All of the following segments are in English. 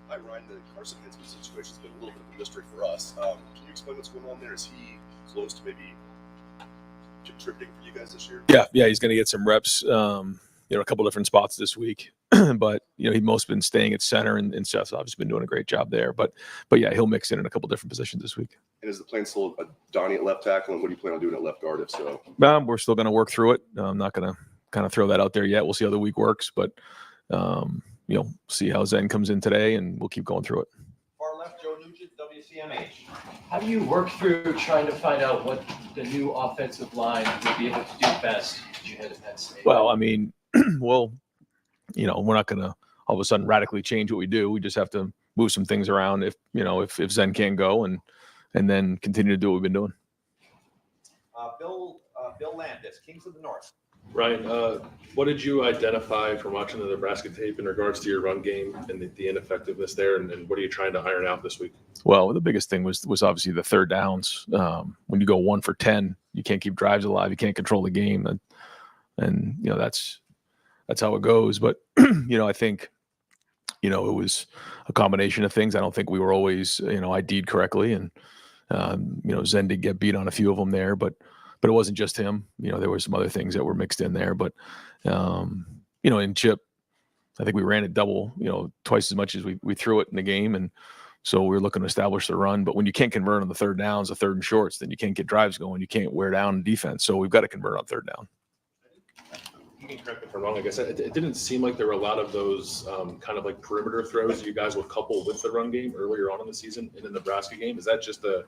Hi, Ryan. The Carson Hinsman situation has been a little bit of a mystery for us. Can you explain what's going on there? Is he close to maybe contributing for you guys this year? Yeah, he's going to get some reps. A couple different spots this week, but he most been staying at center, and Seth's obviously been doing a great job there. But yeah, he'll mix in a couple different positions this week. And is the plan still Donnie at left tackle, and what do you plan on doing at left guard if so? We're still going to work through it. I'm not going to kind of throw that out there yet. We'll see how the week works, but see how Zen comes in today, and we'll keep going through it. Far left, Joe Nugent, WCMH. How do you work through trying to find out what the new offensive line will be able to do best as you head to Penn State? Well, I mean, we're not going to all of a sudden radically change what we do. We just have to move some things around if Zen can't go, and then continue to do what we've been doing. Bill Landis, Kings of the North. Ryan, what did you identify from watching the Nebraska tape in regards to your run game and the ineffectiveness there, and what are you trying to iron out this week? Well, the biggest thing was obviously the third downs. When you go 1 for 10, you can't keep drives alive. You can't control the game, and that's how it goes. But I think it was a combination of things. I don't think we were always ID'd correctly, and Zen did get beat on a few of them there, but it wasn't just him. There were some other things that were mixed in there. But, in Chip, I think we ran it double, twice as much as we threw it in the game. And so we were looking to establish the run. But when you can't convert on the third downs, the third and shorts, then you can't get drives going. You can't wear down defense. So we've got to convert on third down. You can correct me if I'm wrong. I guess it didn't seem like there were a lot of those kind of like perimeter throws you guys would couple with the run game earlier on in the season in the Nebraska game. Is that just a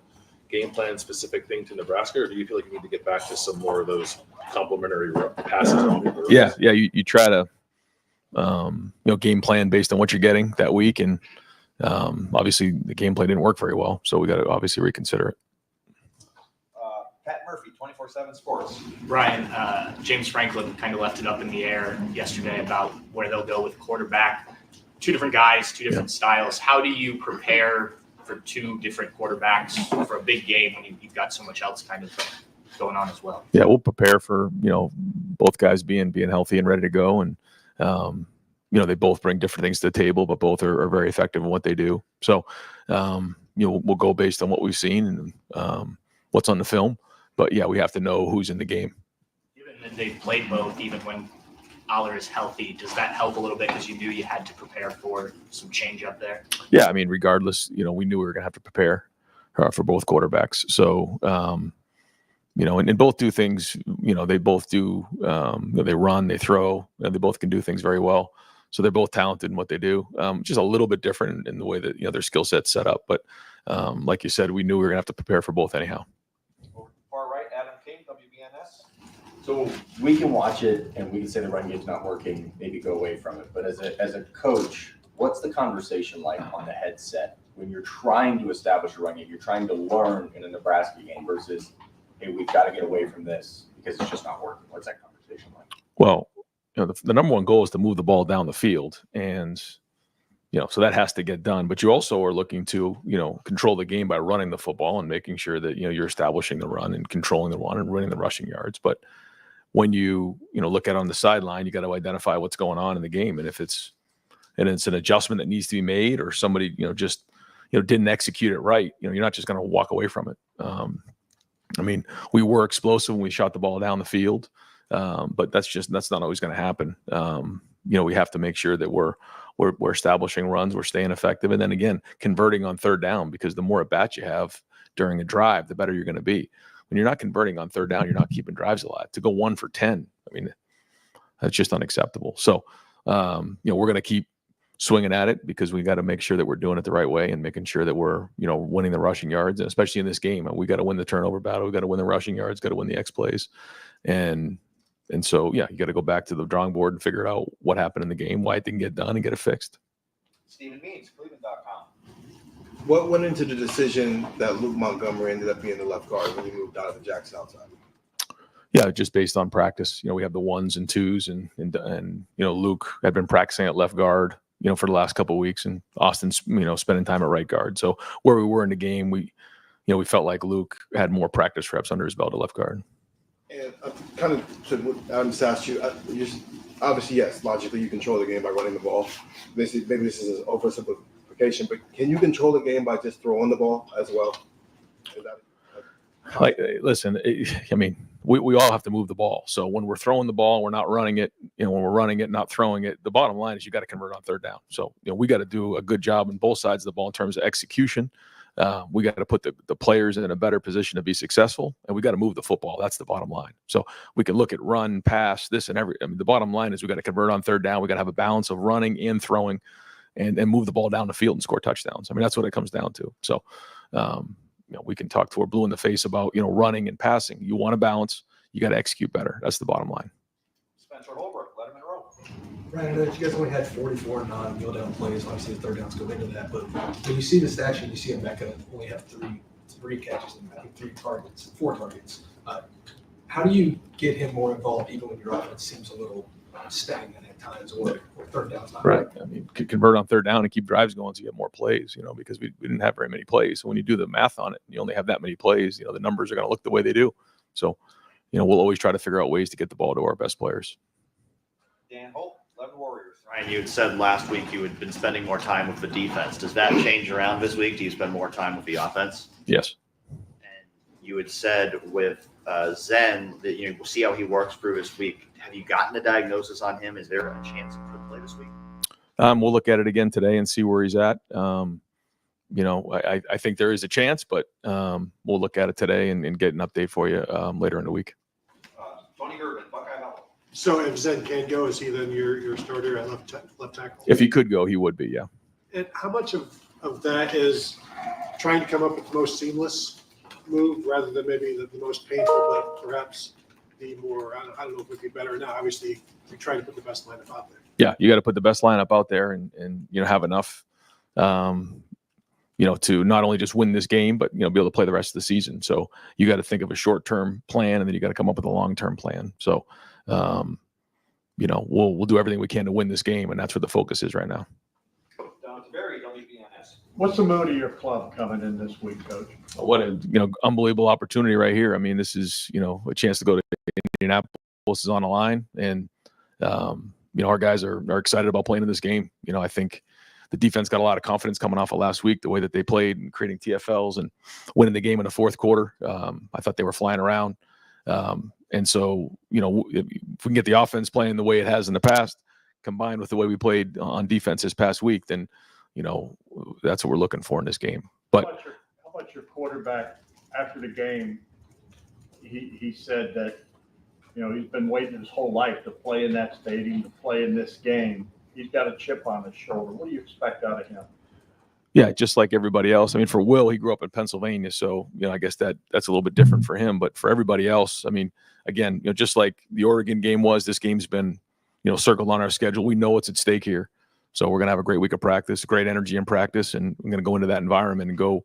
game plan specific thing to Nebraska, or do you feel like you need to get back to some more of those complementary passes? Yeah. You try to, game plan based on what you're getting that week. And obviously the game plan didn't work very well. So we got to obviously reconsider it. Pat Murphy, 24/7 Sports. Ryan, James Franklin kind of left it up in the air yesterday about where they'll go with quarterback. Two different guys, two different styles. How do you prepare for two different quarterbacks for a big game when you've got so much else kind of going on as well? Yeah, we'll prepare for, both guys being healthy and ready to go. And, they both bring different things to the table, but both are very effective in what they do. So, we'll go based on what we've seen and what's on the film. But, yeah, we have to know who's in the game. Given that they've played both, even when Aller is healthy, does that help a little bit because you knew you had to prepare for some change up there? Yeah, I mean, regardless, we knew we were going to have to prepare for both quarterbacks. So, and both do things, they both do, they run, they throw, they both can do things very well. So they're both talented in what they do, just a little bit different in the way that, their skill set's set up. But like you said, we knew we were going to have to prepare for both anyhow. Far right, Adam King, WBNS. So we can watch it and we can say the run game's not working, maybe go away from it. But as a coach, what's the conversation like on the headset when you're trying to establish a run game? You're trying to learn in a Nebraska game versus, hey, we've got to get away from this because it's just not working. What's that conversation like? Well, the number one goal is to move the ball down the field. And, so that has to get done. But you also are looking to, control the game by running the football and making sure that, you're establishing the run and controlling the run and running the rushing yards. But when you look at it on the sideline, you got to identify what's going on in the game. And if it's an adjustment that needs to be made, or somebody, just, didn't execute it right, you're not just going to walk away from it. I mean, we were explosive when we shot the ball down the field, but that's not always going to happen. We have to make sure that we're establishing runs, we're staying effective. And then again, converting on third down, because the more at bat you have during a drive, the better you're going to be. When you're not converting on third down, you're not keeping drives alive. To go 1 for 10, I mean, that's just unacceptable. So, we're going to keep swinging at it because we got to make sure that we're doing it the right way and making sure that we're, winning the rushing yards, and especially in this game, we got to win the turnover battle. We got to win the rushing yards, got to win the X plays. And so, yeah, you got to go back to the drawing board and figure out what happened in the game, why it didn't get done, and get it fixed. Stephen Means, Cleveland.com. What went into the decision that Luke Montgomery ended up being the left guard when he moved out of the Jackson outside? Yeah, just based on practice. We have the 1s and 2s, and Luke had been practicing at left guard, for the last couple of weeks, and Austin's, spending time at right guard. So where we were in the game, we felt like Luke had more practice reps under his belt at left guard. And kind of to, I just asked you, obviously, yes, logically you control the game by running the ball. Maybe this is an oversimplification, but can you control the game by just throwing the ball as well? Is that, Like, listen, I mean, we all have to move the ball. So when we're throwing the ball, we're not running it. When we're running it, not throwing it. The bottom line is you got to convert on third down. So we got to do a good job on both sides of the ball in terms of execution. We got to put the players in a better position to be successful, and we got to move the football. That's the bottom line. So we can look at run, pass, this and every. I mean, the bottom line is we got to convert on third down. We got to have a balance of running and throwing, and move the ball down the field and score touchdowns. I mean, that's what it comes down to. So. We can talk to our blue in the face about, running and passing. You want to balance. You got to execute better. That's the bottom line. Spencer Holbrook, Lettermen Row. Right, I know that you guys only had 44 non-kneel down plays. Obviously, the third downs go into that. But when you see the stat sheet, you see Emeka only have three catches and I think 4 targets. How do you get him more involved even when your offense seems a little stagnant at times or third downs not right? I mean, convert on third down and keep drives going so you get more plays, because we didn't have very many plays. So when you do the math on it, you only have that many plays, the numbers are going to look the way they do. So, we'll always try to figure out ways to get the ball to our best players. Dan Holt, 11 Warriors. Ryan, you had said last week you had been spending more time with the defense. Does that change around this week? Do you spend more time with the offense? Yes. And you had said with Zen that we'll see how he works through this week. Have you gotten a diagnosis on him? Is there a chance he could play this week? We'll look at it again today and see where he's at. I think there is a chance, but we'll look at it today and get an update for you later in the week. Tony Gervin, Buckeye Hollow. So if Zen can't go, is he then your starter at left tackle? If he could go, he would be, yeah. And how much of that is trying to come up with the most seamless move rather than maybe the most painful, but perhaps the more, I don't know if it would be better or not. Obviously, you're trying to put the best lineup out there. Yeah, you got to put the best lineup out there and have enough, to not only just win this game, but, be able to play the rest of the season. So you got to think of a short-term plan, and then you got to come up with a long-term plan. So, we'll do everything we can to win this game, and that's where the focus is right now. Don Taveri, WBNS. What's the mood of your club coming in this week, Coach? What a unbelievable opportunity right here. I mean, this is a chance to go to Indianapolis is on the line, and our guys are excited about playing in this game. I think the defense got a lot of confidence coming off of last week, the way that they played and creating TFLs and winning the game in the fourth quarter. I thought they were flying around. And so, if we can get the offense playing the way it has in the past, combined with the way we played on defense this past week, then, that's what we're looking for in this game. But how about your quarterback after the game? He said that, he's been waiting his whole life to play in that stadium, to play in this game. He's got a chip on his shoulder. What do you expect out of him? Yeah, just like everybody else. I mean, for Will, he grew up in Pennsylvania, so I guess that's a little bit different for him. But for everybody else, I mean, again, just like the Oregon game was, this game's been, circled on our schedule. We know what's at stake here, so we're gonna have a great week of practice, great energy in practice, and we're gonna go into that environment and go,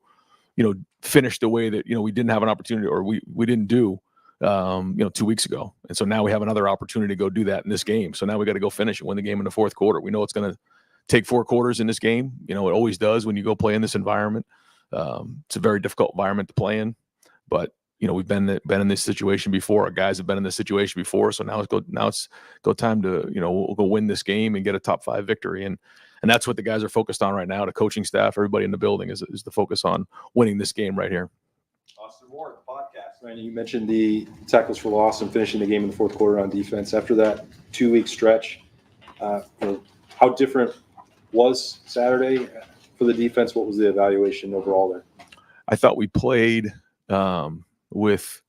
finish the way that we didn't have an opportunity or we didn't do, 2 weeks ago. And so now we have another opportunity to go do that in this game. So now we got to go finish and win the game in the fourth quarter. We know it's going to take 4 quarters in this game. It always does when you go play in this environment. It's a very difficult environment to play in, but we've been in this situation before. Our guys have been in this situation before. So now it's go time to, we'll go win this game and get a top 5 victory. And that's what the guys are focused on right now. The coaching staff, everybody in the building is the focus on winning this game right here. Austin Ward, podcast. Right, you mentioned the tackles for loss and finishing the game in the fourth quarter on defense. After that 2-week stretch, how different was Saturday for the defense? What was the evaluation overall there? I thought we played with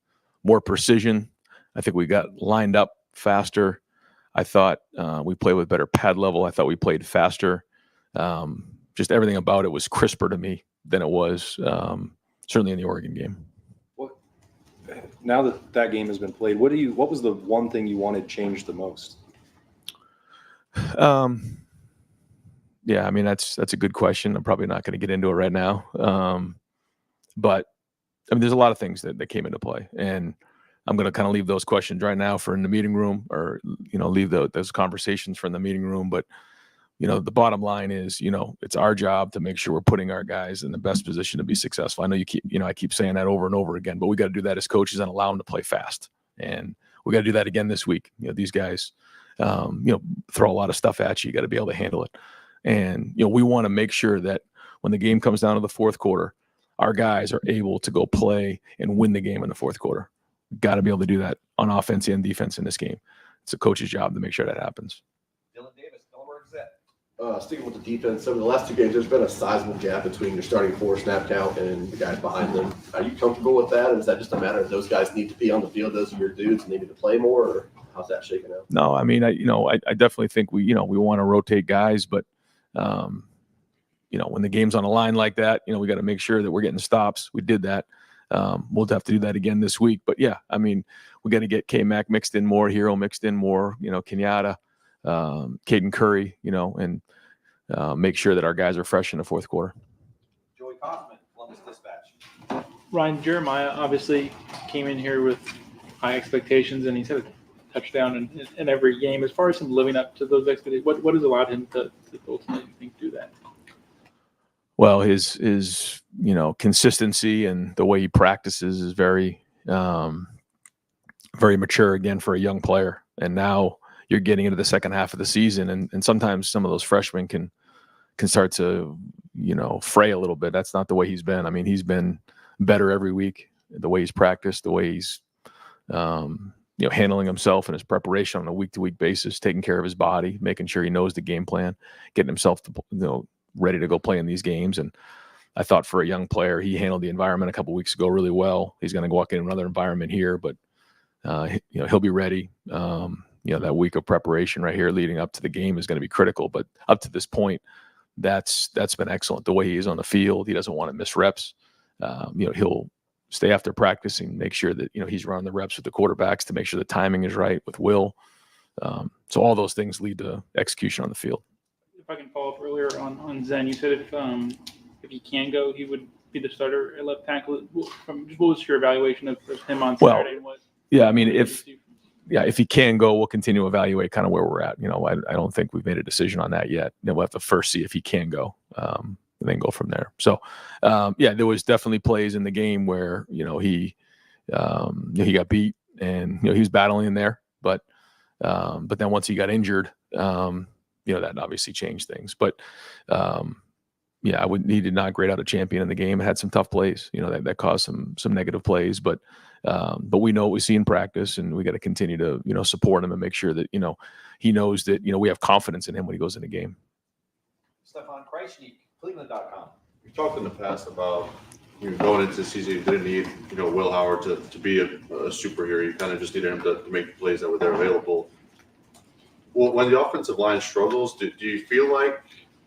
more precision. I think we got lined up faster. I thought we played with better pad level. I thought we played faster. Just everything about it was crisper to me than it was certainly in the Oregon game. Now that game has been played, what was the one thing you wanted changed the most? Yeah, I mean, that's a good question. I'm probably not going to get into it right now. But I mean, there's a lot of things that came into play, and I'm going to kind of leave those questions right now for in the meeting room, or, leave those conversations for in the meeting room. But, the bottom line is, it's our job to make sure we're putting our guys in the best position to be successful. I know I keep saying that over and over again, but we got to do that as coaches and allow them to play fast. And we got to do that again this week. These guys, throw a lot of stuff at you. You got to be able to handle it. And, we want to make sure that when the game comes down to the fourth quarter, our guys are able to go play and win the game in the fourth quarter. Got to be able to do that on offense and defense in this game. It's a coach's job to make sure that happens. Dylan Davis, Delaware Gazette. Sticking with the defense, over the last 2 games, there's been a sizable gap between your starting 4 snap count and the guys behind them. Are you comfortable with that? And is that just a matter of those guys need to be on the field, those are your dudes, and they need to play more, or how's that shaking out? No, I mean, I definitely think we want to rotate guys, but when the game's on a line like that, we got to make sure that we're getting stops. We did that. We'll have to do that again this week. But yeah, I mean, we got to get K-Mac mixed in more, Hero mixed in more, Kenyatta, Caden Curry, and make sure that our guys are fresh in the fourth quarter. Joey Kaufman, Columbus Dispatch. Ryan Jeremiah obviously came in here with high expectations, and he's had a touchdown in every game. As far as him living up to those expectations, what has allowed him to ultimately do that? Well, his consistency and the way he practices is very, very mature again for a young player. And now you're getting into the second half of the season, and sometimes some of those freshmen can start to, fray a little bit. That's not the way he's been. I mean, he's been better every week, the way he's practiced, the way he's, handling himself and his preparation on a week-to-week basis, taking care of his body, making sure he knows the game plan, getting himself to, ready to go play in these games. And I thought for a young player, he handled the environment a couple of weeks ago really well. He's going to walk into another environment here, but he'll be ready. That week of preparation right here leading up to the game is going to be critical. But up to this point, that's been excellent. The way he is on the field, he doesn't want to miss reps. He'll stay after practicing, make sure that he's running the reps with the quarterbacks to make sure the timing is right with Will. So all those things lead to execution on the field. If I can follow up earlier on Zen, you said if he can go, he would be the starter at left tackle. What was your evaluation of him on Saturday? If he can go, we'll continue to evaluate kind of where we're at. I don't think we've made a decision on that yet. We'll have to first see if he can go, and then go from there. So, there was definitely plays in the game where he got beat and he was battling in there, but then once he got injured, that obviously changed things. But he did not grade out a champion in the game. It had some tough plays, that caused some negative plays, but we know what we see in practice, and we got to continue to, support him and make sure that, he knows that, we have confidence in him when he goes in the game. Stefan Kreisnik, Cleveland.com. You've talked in the past about going into the season, you didn't need Will Howard to be a superhero. You kind of just needed him to make the plays that were there available. Well, when the offensive line struggles, do you feel like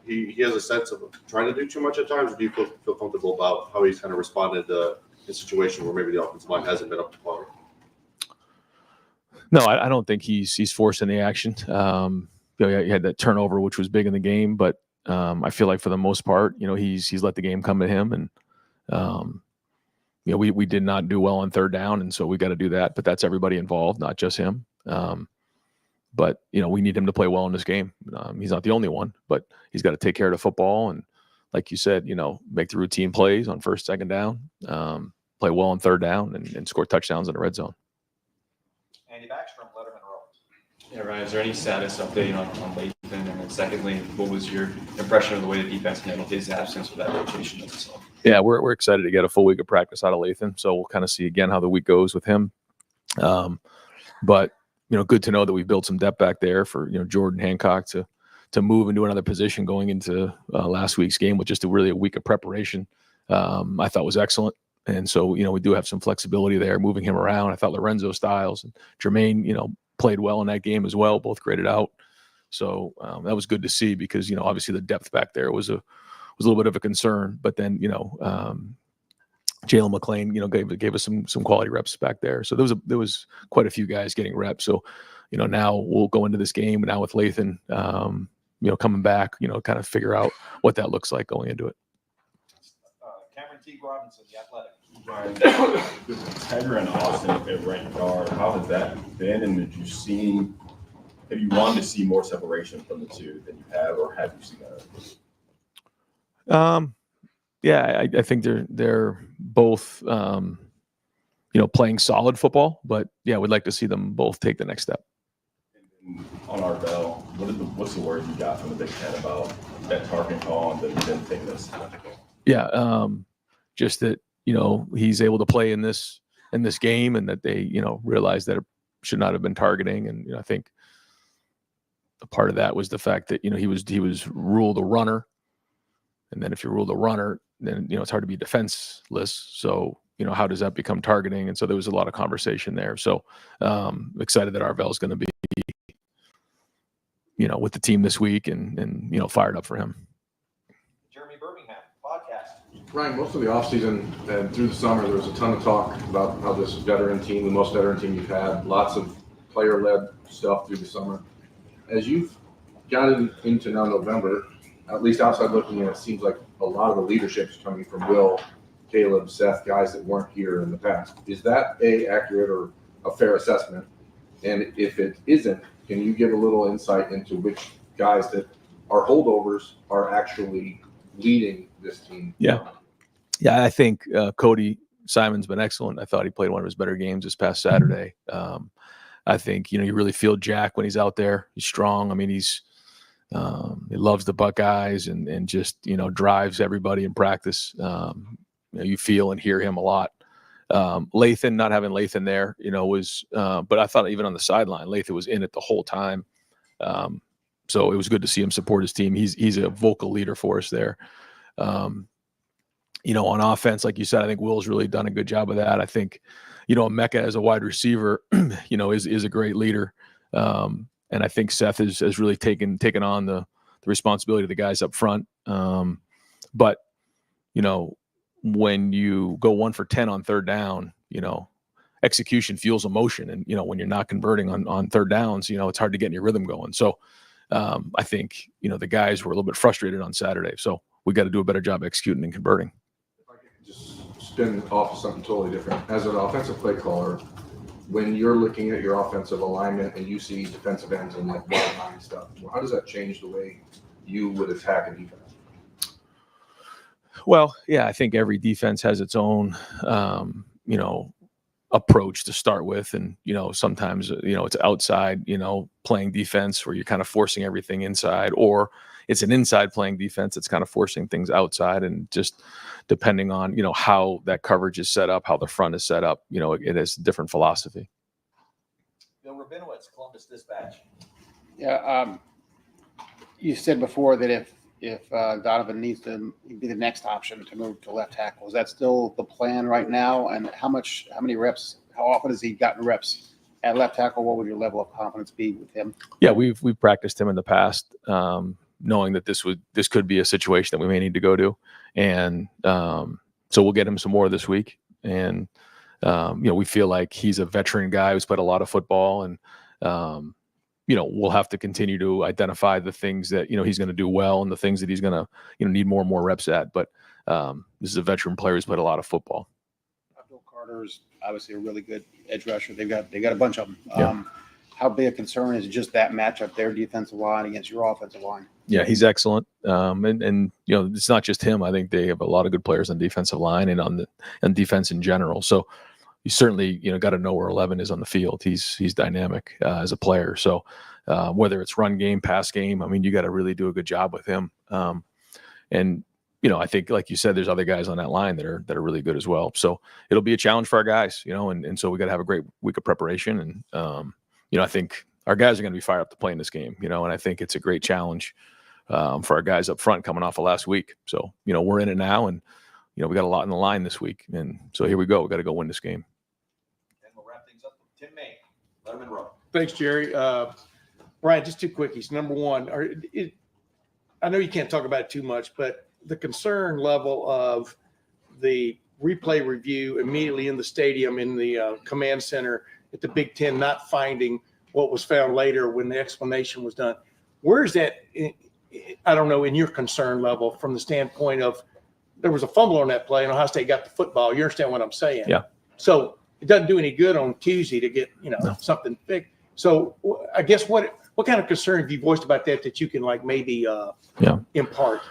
he has a sense of trying to do too much at times, or do you feel comfortable about how he's kind of responded to a situation where maybe the offensive line hasn't been up to par? No, I don't think he's forcing the action. He had that turnover, which was big in the game, but I feel like for the most part, he's let the game come to him, and we did not do well on third down, and so we got to do that. But that's everybody involved, not just him. But we need him to play well in this game. He's not the only one, but he's got to take care of the football, and like you said, make the routine plays on first, second down, play well on third down, and score touchdowns in the red zone. Andy Backstrom, Lettermen Row. Yeah, Ryan, is there any status update on Lathan? And then secondly, what was your impression of the way the defense handled his absence with that rotation that we saw? Yeah, we're excited to get a full week of practice out of Lathan, so we'll kind of see again how the week goes with him. But good to know that we built some depth back there for Jordan Hancock to move into another position going into last week's game with just a week of preparation. I thought was excellent, and so we do have some flexibility there, moving him around. I thought Lorenzo Styles and Jermaine played well in that game as well, both graded out. So that was good to see because obviously the depth back there was a little bit of a concern, but then Jalen McClain, gave us some quality reps back there. So there was quite a few guys getting reps. So, now we'll go into this game now with Lathan, coming back, kind of figure out what that looks like going into it. Cameron T. Robinson, The Athletic. With Tiger and Austin at right guard, how has that been? And have you wanted to see more separation from the two than you have, or have you seen that? Yeah, I think they're both, playing solid football, but yeah, we'd like to see them both take the next step. On our bell, what's the word you got from the Big Ten about that targeting call and that he didn't think this? Yeah, just that he's able to play in this game, and that they realized that it should not have been targeting. And I think a part of that was the fact that he was ruled a runner, and then if you're ruled a runner, then it's hard to be defenseless. So how does that become targeting? And so there was a lot of conversation there. So excited that Arvell is going to be with the team this week, and fired up for him. Jeremy Birmingham, podcast. Ryan, most of the offseason and through the summer, there was a ton of talk about how this veteran team, the most veteran team you've had, lots of player-led stuff through the summer. As you've gotten into now November, at least outside looking in, it seems like a lot of the leadership is coming from Will, Caleb, Seth, guys that weren't here in the past. Is that accurate or a fair assessment? And if it isn't, can you give a little insight into which guys that are holdovers are actually leading this team? Yeah, I think Cody Simon's been excellent. I thought he played one of his better games this past Saturday. I think you really feel Jack when he's out there. He's strong. I mean, he loves the Buckeyes and just drives everybody in practice. You feel and hear him a lot. Lathan, not having Lathan there, was, but I thought even on the sideline, Lathan was in it the whole time. So it was good to see him support his team. He's a vocal leader for us there. On offense, like you said, I think Will's really done a good job of that. I think, Mecca as a wide receiver, is a great leader. And I think Seth has really taken on the responsibility of the guys up front. But, when you go 1 for 10 on third down, execution fuels emotion. And, when you're not converting on third downs, it's hard to get your rhythm going. So I think, the guys were a little bit frustrated on Saturday. So we got to do a better job executing and converting. If I could just spin off of something totally different. As an offensive play caller, when you're looking at your offensive alignment and you see defensive ends and like wide line stuff, how does that change the way you would attack a defense? Well, yeah, I think every defense has its own, approach to start with. And, sometimes, it's outside, playing defense where you're kind of forcing everything inside, or it's an inside playing defense that's kind of forcing things outside. And just depending on, how that coverage is set up, how the front is set up, it has a different philosophy. Bill Rabinowitz, Columbus Dispatch. Yeah, you said before that if Donovan needs to be the next option to move to left tackle, is that still the plan right now? And how many reps, how often has he gotten reps at left tackle? What would your level of confidence be with him? Yeah, we've practiced him in the past, knowing that this could be a situation that we may need to go to. And so we'll get him some more this week. And, we feel like he's a veteran guy who's played a lot of football, and, we'll have to continue to identify the things that, he's going to do well and the things that he's going to, need more and more reps at. But this is a veteran player who's played a lot of football. Bill Carter's obviously a really good edge rusher. They've got a bunch of them. Yeah. How big a concern is just that matchup, their defensive line against your offensive line? Yeah, he's excellent. And it's not just him. I think they have a lot of good players on defensive line and on defense in general. So you certainly, got to know where 11 is on the field. He's dynamic as a player. So whether it's run game, pass game, I mean, you got to really do a good job with him. And I think, like you said, there's other guys on that line that are really good as well. So it'll be a challenge for our guys, and so we got to have a great week of preparation. And I think our guys are going to be fired up to play in this game. And I think it's a great challenge for our guys up front coming off of last week. So we're in it now, and we got a lot in the line this week, and so here we go. We got to go win this game. We'll wrap things up with Tim May, Lettermen Row. Thanks, Jerry. Ryan, just two quickies. Number one, I know you can't talk about it too much, but the concern level of the replay review immediately in the stadium, in the command center at the Big Ten, not finding what was found later when the explanation was done. Where is that, I don't know, in your concern level from the standpoint of there was a fumble on that play and Ohio State got the football. You understand what I'm saying? Yeah. So it doesn't do any good on Tuesday to get, something fixed. So I guess what kind of concern have you voiced about that you can maybe impart?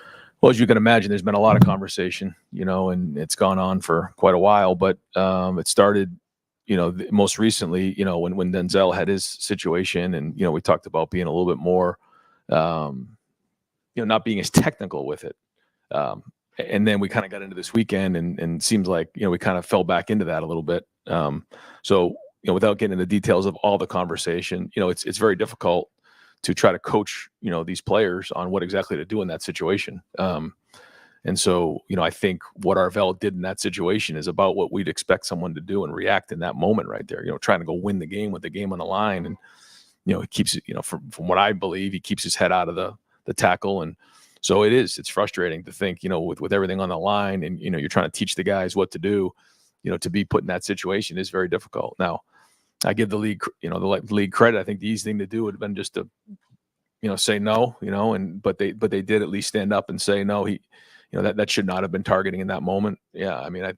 Well, as you can imagine, there's been a lot of conversation, and it's gone on for quite a while, but it started most recently, when Denzel had his situation, and we talked about being a little bit more, not being as technical with it. And then we kind of got into this weekend, and seems like we kind of fell back into that a little bit. So without getting into the details of all the conversation, it's very difficult to try to coach these players on what exactly to do in that situation. And so, I think what Arvell did in that situation is about what we'd expect someone to do and react in that moment right there, trying to go win the game with the game on the line. And, he keeps, from what I believe, he keeps his head out of the tackle. And so it's frustrating to think, with everything on the line, and, you're trying to teach the guys what to do, to be put in that situation is very difficult. Now, I give the league, the league credit. I think the easy thing to do would have been just to, say no, but they did at least stand up and say no. That should not have been targeting in that moment. Yeah, I mean,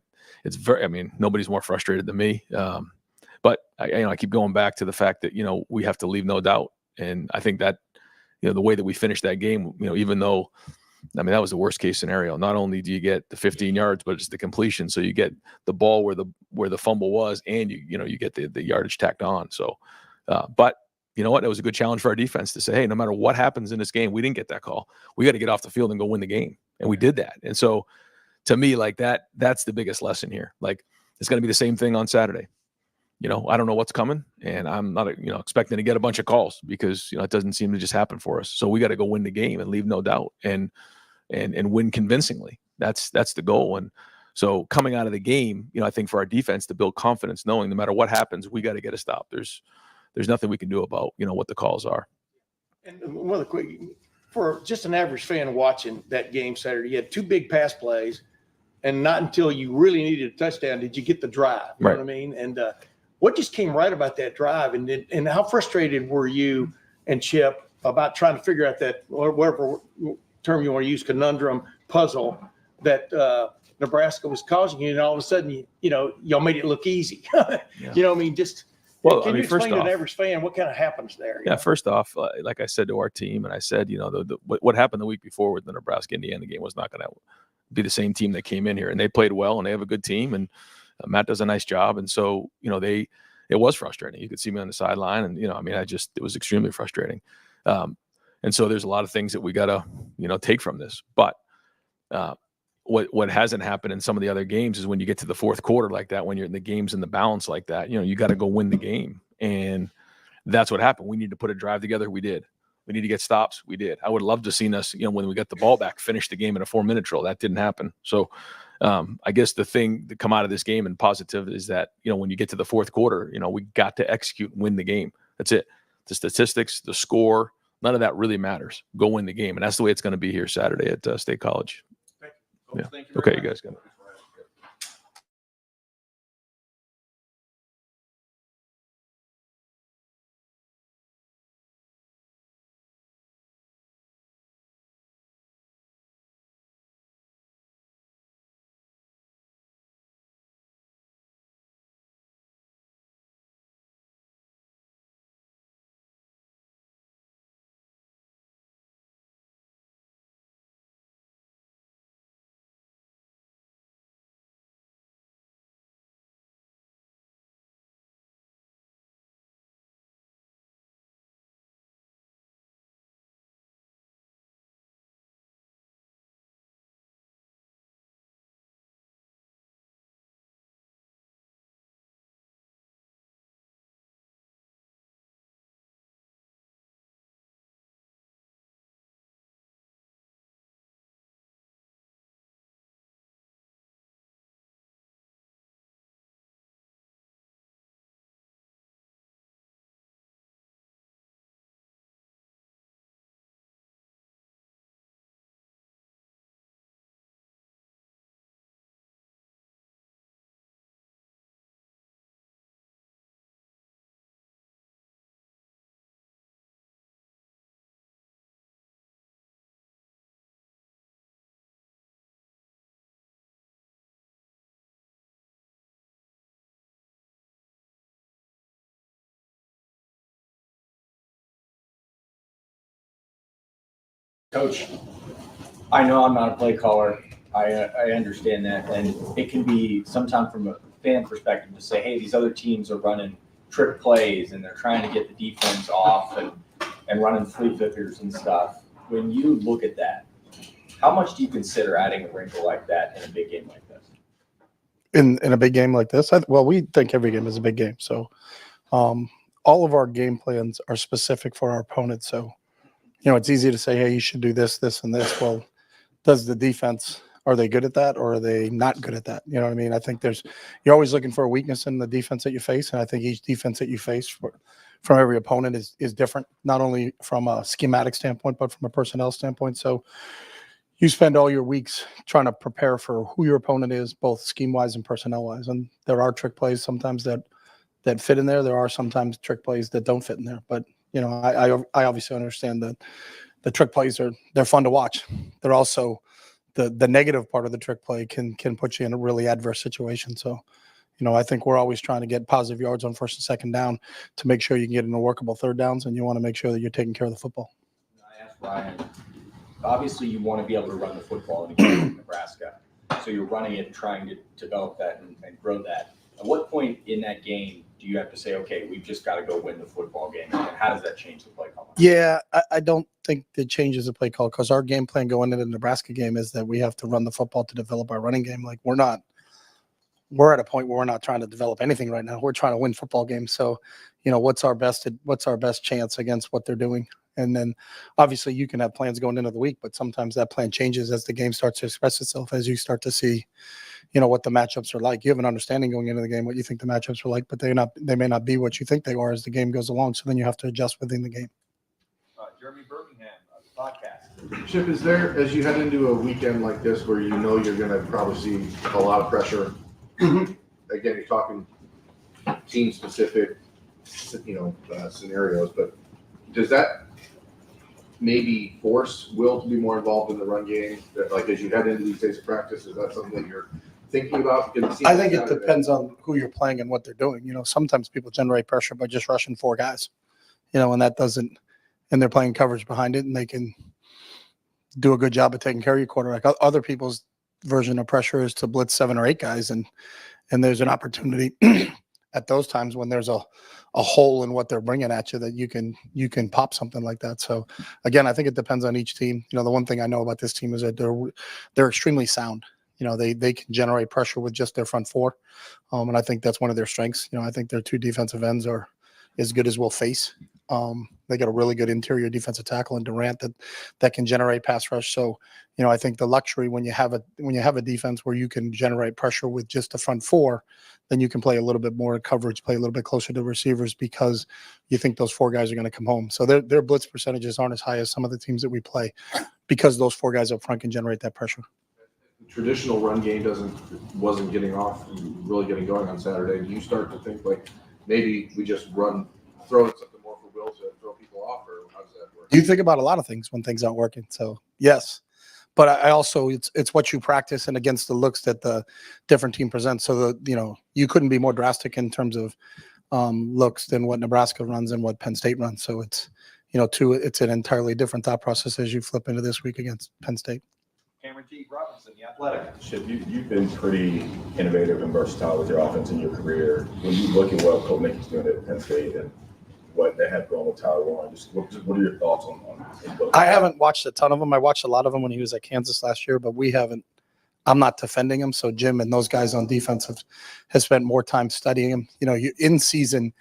nobody's more frustrated than me. But I keep going back to the fact that we have to leave no doubt, and I think that the way that we finished that game, even though, that was the worst case scenario. Not only do you get the 15 yards, but it's the completion, so you get the ball where the fumble was, and you get the yardage tacked on. So, but you know what? It was a good challenge for our defense to say, hey, no matter what happens in this game, we didn't get that call. We got to get off the field and go win the game. And we did that. And so to me, like that's the biggest lesson here. Like, it's going to be the same thing on Saturday. I don't know what's coming, and I'm not, expecting to get a bunch of calls because, it doesn't seem to just happen for us. So we got to go win the game and leave no doubt and win convincingly. That's the goal. And so coming out of the game, I think for our defense to build confidence, knowing no matter what happens, we got to get a stop. There's nothing we can do about, what the calls are. And one of the quick, for just an average fan watching that game Saturday, you had two big pass plays, and not until you really needed a touchdown did you get the drive. You know what I mean? And what just came right about that drive, and how frustrated were you and Chip about trying to figure out that, or whatever term you want to use, conundrum, puzzle that Nebraska was causing you, and all of a sudden, y'all made it look easy. Just. Well, can you explain to an average fan what kind of happens there? Yeah, first off, like I said to our team, and I said, what happened the week before with the Nebraska-Indiana game was not going to be the same team that came in here, and they played well, and they have a good team, and Matt does a nice job, and so it was frustrating. You could see me on the sideline, and it was extremely frustrating, and so there's a lot of things that we got to take from this, but. What hasn't happened in some of the other games is when you get to the fourth quarter like that, when you're in the games in the balance like that, you got to go win the game. And that's what happened. We need to put a drive together. We did. We need to get stops. We did. I would love to have seen us, when we got the ball back, finish the game in a 4-minute drill. That didn't happen. So I guess the thing that come out of this game and positive is that, when you get to the fourth quarter, we got to execute and win the game. That's it. The statistics, the score, none of that really matters. Go win the game. And that's the way it's going to be here Saturday at State College. Yeah. Okay, you guys got it. Coach, I know I'm not a play caller. I understand that, and it can be sometimes from fan perspective to say, hey, these other teams are running trick plays and they're trying to get the defense off and running flea flickers and stuff. When you look at that, how much do you consider adding a wrinkle like that in a big game like this? In a big game like this, well, we think every game is a big game. So all of our game plans are specific for our opponent. So, it's easy to say, hey, you should do this, this, and this. Well, does the defense, are they good at that or are they not good at that? You know what I mean? I think you're always looking for a weakness in the defense that you face. And I think each defense that you face from every opponent is different, not only from a schematic standpoint, but from a personnel standpoint. So you spend all your weeks trying to prepare for who your opponent is, both scheme-wise and personnel-wise. And there are trick plays sometimes that fit in there. There are sometimes trick plays that don't fit in there. But, I obviously understand that the trick plays they're fun to watch. They're also the negative part of the trick play can put you in a really adverse situation. So, I think we're always trying to get positive yards on first and second down to make sure you can get into workable third downs, and you want to make sure that you're taking care of the football. I asked Ryan, obviously you want to be able to run the football in a game like Nebraska. So you're running it, trying to develop that and grow that. At what point in that game do you have to say, okay, we've just got to go win the football game? And how does that change the play call? Yeah, I don't think it changes the play call because our game plan going into the Nebraska game is that we have to run the football to develop our running game. Like we're at a point where we're not trying to develop anything right now. We're trying to win football games. So, what's our best chance against what they're doing? And then obviously you can have plans going into the week, but sometimes that plan changes as the game starts to express itself, as you start to see, what the matchups are like. You have an understanding going into the game, what you think the matchups are like, but they may not be what you think they are as the game goes along. So then you have to adjust within the game. Jeremy Birmingham, podcast. Chip, is there, as you head into a weekend like this where you're going to probably see a lot of pressure, again, you're talking team-specific, scenarios, but does that maybe force Will to be more involved in the run game? That, like, as you head into these days of practice, is that something that you're thinking about? I think it depends on who you're playing and what they're doing. Sometimes people generate pressure by just rushing four guys, and that doesn't, and they're playing coverage behind it, and they can do a good job of taking care of your quarterback. Other people's version of pressure is to blitz 7 or 8 guys, and there's an opportunity at those times when there's a hole in what they're bringing at you that you can pop something like that. So again, I think it depends on each team. The one thing I know about this team is that they're extremely sound. They can generate pressure with just their front four, and I think that's one of their strengths. I think their 2 defensive ends are as good as we'll face. They got a really good interior defensive tackle in Durant that can generate pass rush. So, I think the luxury when you have a defense where you can generate pressure with just the front four, then you can play a little bit more coverage, play a little bit closer to receivers because you think those 4 guys are going to come home. So their blitz percentages aren't as high as some of the teams that we play because those 4 guys up front can generate that pressure. The traditional run game wasn't getting off, really getting going on Saturday. Do you start to think like maybe we just throw something more for Will to throw people off, or how does that work? You think about a lot of things when things aren't working. So yes, but I also it's what you practice and against the looks that the different team presents. So you couldn't be more drastic in terms of looks than what Nebraska runs and what Penn State runs. So it's it's an entirely different thought process as you flip into this week against Penn State. Cameron T. Robinson, The Athletic. Chip, you've been pretty innovative and versatile with your offense in your career. When you look at what Coach Mickey's doing at Penn State and what they have going with Tyler Warren, what are your thoughts on I haven't watched a ton of them. I watched a lot of them when he was at Kansas last year, but I'm not defending him. So Jim and those guys on defense have spent more time studying him. In season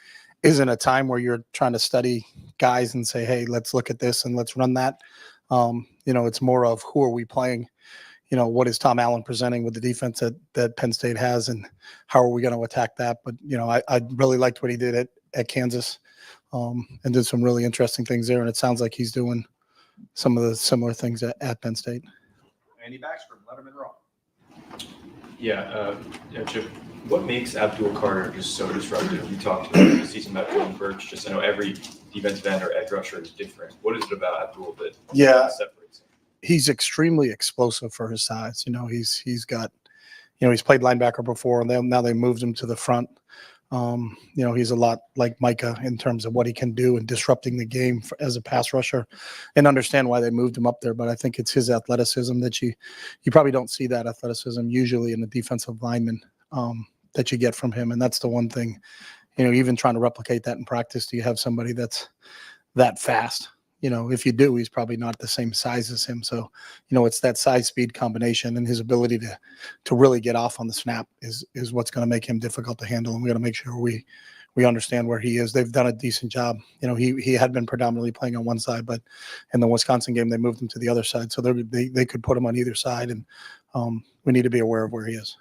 isn't a time where you're trying to study guys and say, hey, let's look at this and let's run that. It's more of who are we playing? What is Tom Allen presenting with the defense that Penn State has, and how are we going to attack that? But, I really liked what he did at Kansas and did some really interesting things there. And it sounds like he's doing some of the similar things at Penn State. Andy Backstrom, Lettermen Row. Yeah, Chip, what makes Abdul Carter just so disruptive? You talked about the season about Jordan Birch. Just I know every defensive end or edge rusher is different. What is it about Abdul that separates him? He's extremely explosive for his size. He's got, he's played linebacker before, and now they moved him to the front. He's a lot like Micah in terms of what he can do and disrupting the game as a pass rusher, and understand why they moved him up there. But I think it's his athleticism that you probably don't see that athleticism usually in a defensive lineman. that you get from him. And that's the one thing, even trying to replicate that in practice. Do you have somebody that's that fast? If you do, he's probably not the same size as him. So, it's that size speed combination, and his ability to really get off on the snap is what's going to make him difficult to handle. And we got to make sure we understand where he is. They've done a decent job. He had been predominantly playing on one side, but in the Wisconsin game, they moved him to the other side. So they could put him on either side, and we need to be aware of where he is.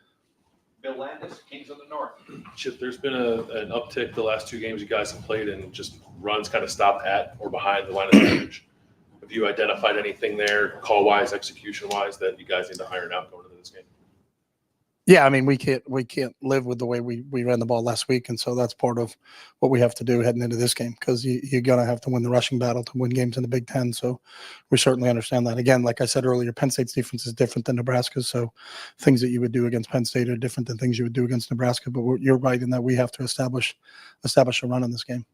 Bill Landis, Kings of the North. Chip, there's been an uptick the last 2 games you guys have played, and just runs kind of stop at or behind the line of scrimmage. Have you identified anything there, call-wise, execution-wise, that you guys need to iron out going into this game? Yeah, I mean, we can't live with the way we ran the ball last week, and so that's part of what we have to do heading into this game, because you're gonna have to win the rushing battle to win games in the Big Ten. So we certainly understand that. Again, like I said earlier, Penn State's defense is different than Nebraska's, so things that you would do against Penn State are different than things you would do against Nebraska. But you're right in that we have to establish a run in this game.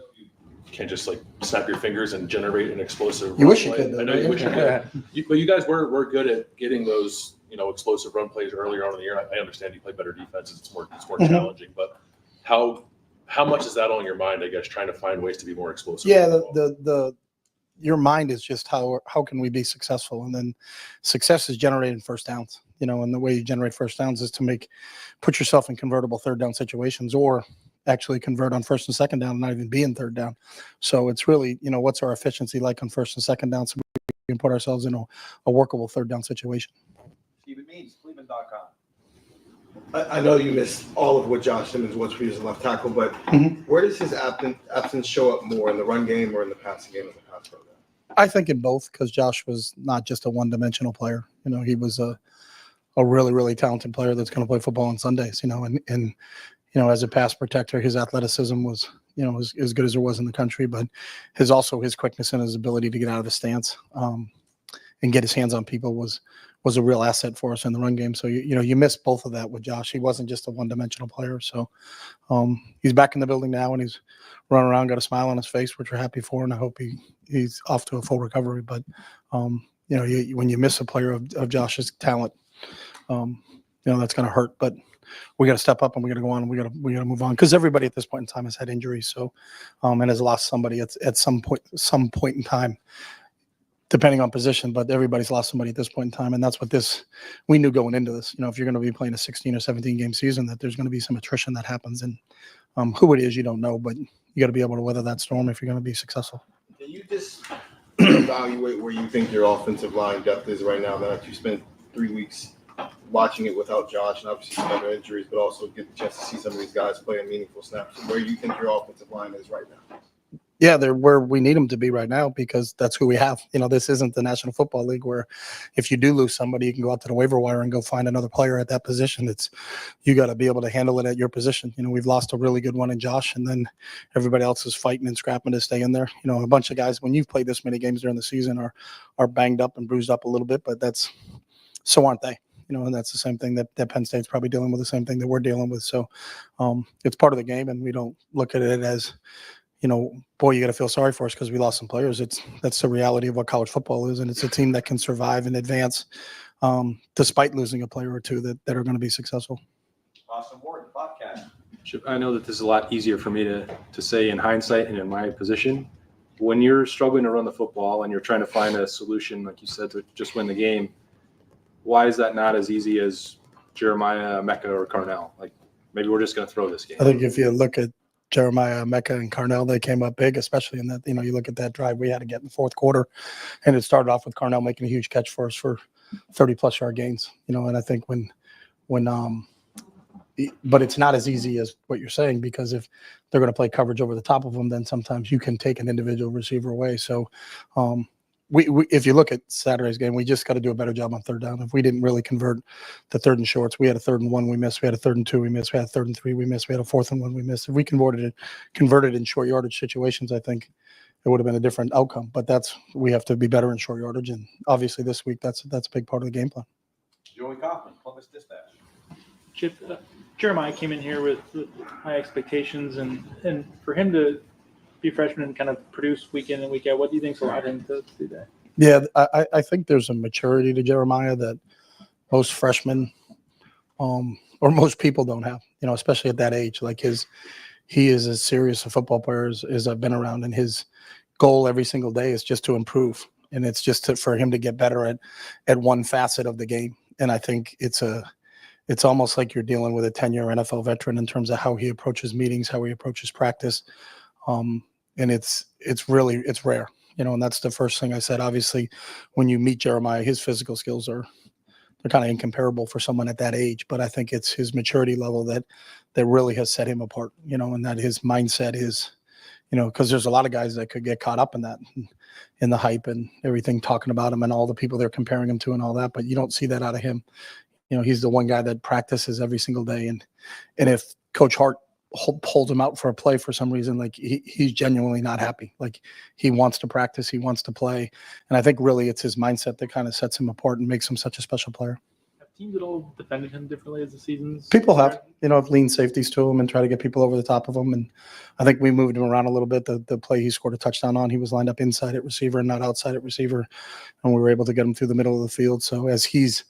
You can't just snap your fingers and generate an explosive. You wish you play. could, though, I know you wish you could. But you guys were good at getting those explosive run plays earlier on in the year. I understand you play better defenses. It's more challenging. But how much is that on your mind? I guess trying to find ways to be more explosive. Yeah, your mind is just how can we be successful, and then success is generating first downs. And the way you generate first downs is to put yourself in convertible third down situations, or actually convert on first and second down and not even be in third down. So it's really, what's our efficiency like on first and second down, so we can put ourselves in a workable third down situation. Stephen Means, Cleveland.com. I know you missed all of what Josh Simmons was for you as a left tackle, but where does his absence show up more, in the run game or in the passing game of the pass program? I think in both, because Josh was not just a one-dimensional player. He was a really, really talented player that's going to play football on Sundays. And as a pass protector, his athleticism was, as good as there was in the country, but his quickness and his ability to get out of the stance and get his hands on people was a real asset for us in the run game. So, you missed both of that with Josh. He wasn't just a one-dimensional player. So he's back in the building now, and he's running around, got a smile on his face, which we're happy for, and I hope he's off to a full recovery. But, when you miss a player of Josh's talent, that's going to hurt. But we got to step up, and we got to go on, and we got to move on, because everybody at this point in time has had injuries. So, and has lost somebody at some point in time, depending on position, but everybody's lost somebody at this point in time. And that's what we knew going into this. If you're going to be playing a 16 or 17 game season, that there's going to be some attrition that happens. And who it is, you don't know, but you got to be able to weather that storm if you're going to be successful. Can you just evaluate where you think your offensive line depth is right now, now that you spent 3 weeks watching it without Josh, and obviously some other injuries, but also get the chance to see some of these guys playing meaningful snaps, where you think your offensive line is right now? Yeah, they're where we need them to be right now, because that's who we have. This isn't the National Football League where if you do lose somebody, you can go out to the waiver wire and go find another player at that position. You got to be able to handle it at your position. We've lost a really good one in Josh, and then everybody else is fighting and scrapping to stay in there. A bunch of guys, when you've played this many games during the season, are banged up and bruised up a little bit, but so aren't they. And that's the same thing that Penn State's probably dealing with, the same thing that we're dealing with. So it's part of the game, and we don't look at it as, boy, you got to feel sorry for us because we lost some players. That's the reality of what college football is, and it's a team that can survive and advance despite losing a player or two that are going to be successful. Austin Ward, the podcast. I know that this is a lot easier for me to say in hindsight and in my position. When you're struggling to run the football and you're trying to find a solution, like you said, to just win the game, why is that not as easy as Jeremiah, Mecca, or Carnell? Maybe we're just going to throw this game. I think if you look at Jeremiah, Mecca, and Carnell, they came up big, especially in that, you look at that drive we had to get in the fourth quarter, and it started off with Carnell making a huge catch for us for 30-plus yard gains, and I think but it's not as easy as what you're saying, because if they're going to play coverage over the top of them, then sometimes you can take an individual receiver away. So if you look at Saturday's game, we just got to do a better job on third down. If we didn't really convert the third and shorts, we had a 3rd and 1 we missed, we had a 3rd and 2 we missed, we had a 3rd and 3 we missed, we had a 4th and 1 we missed. If we converted in short yardage situations, I think it would have been a different outcome. But we have to be better in short yardage, and obviously this week that's a big part of the game plan. Joey Kaufman, Columbus Dispatch. Chip, Jeremiah came in here with high expectations, and for him to be a freshman and kind of produce week in and week out, what do you think's allowed him to do that? Yeah, I think there's a maturity to Jeremiah that most freshmen or most people don't have, especially at that age. Like he is as serious a football player as I've been around, and his goal every single day is just to improve. And it's just for him to get better at one facet of the game. And I think it's almost like you're dealing with a 10-year NFL veteran in terms of how he approaches meetings, how he approaches practice. And it's rare, and that's the first thing I said. Obviously, when you meet Jeremiah, his physical skills they're kind of incomparable for someone at that age, but I think it's his maturity level that really has set him apart, and that his mindset is, because there's a lot of guys that could get caught up in that, in the hype and everything, talking about him and all the people they're comparing him to and all that, but you don't see that out of him. He's the one guy that practices every single day. And if Coach Hart holds him out for a play for some reason, like he's genuinely not happy. Like he wants to practice, he wants to play. And I think really it's his mindset that kind of sets him apart and makes him such a special player. Have teams at all defended him differently as the season's? People have leaned safeties to him and try to get people over the top of him. And I think we moved him around a little bit. The play he scored a touchdown on, he was lined up inside at receiver and not outside at receiver. And we were able to get him through the middle of the field. So as he's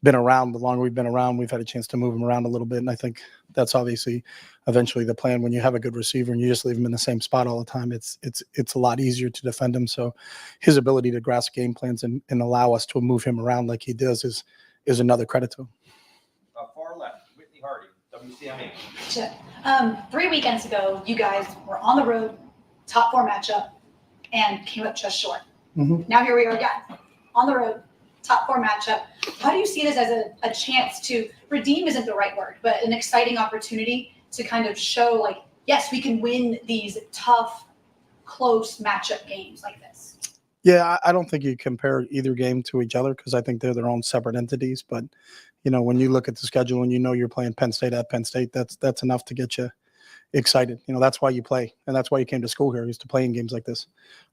been around, the longer we've been around, we've had a chance to move him around a little bit. And I think that's obviously eventually the plan. When you have a good receiver and you just leave him in the same spot all the time, it's a lot easier to defend him. So his ability to grasp game plans and allow us to move him around like he does is another credit to him. Far left, Whitney Hardy, WCME. Sure. 3 weekends ago, you guys were on the road, top 4 matchup, and came up just short. Mm-hmm. Now here we are again, on the road, top 4 matchup. How do you see this as a chance to redeem isn't the right word, but an exciting opportunity to kind of show like, yes, we can win these tough, close matchup games like this? Yeah, I don't think you compare either game to each other because I think they're their own separate entities. But, when you look at the schedule and you're playing Penn State at Penn State, that's enough to get you excited. That's why you play, and that's why you came to school here, is to play in games like this.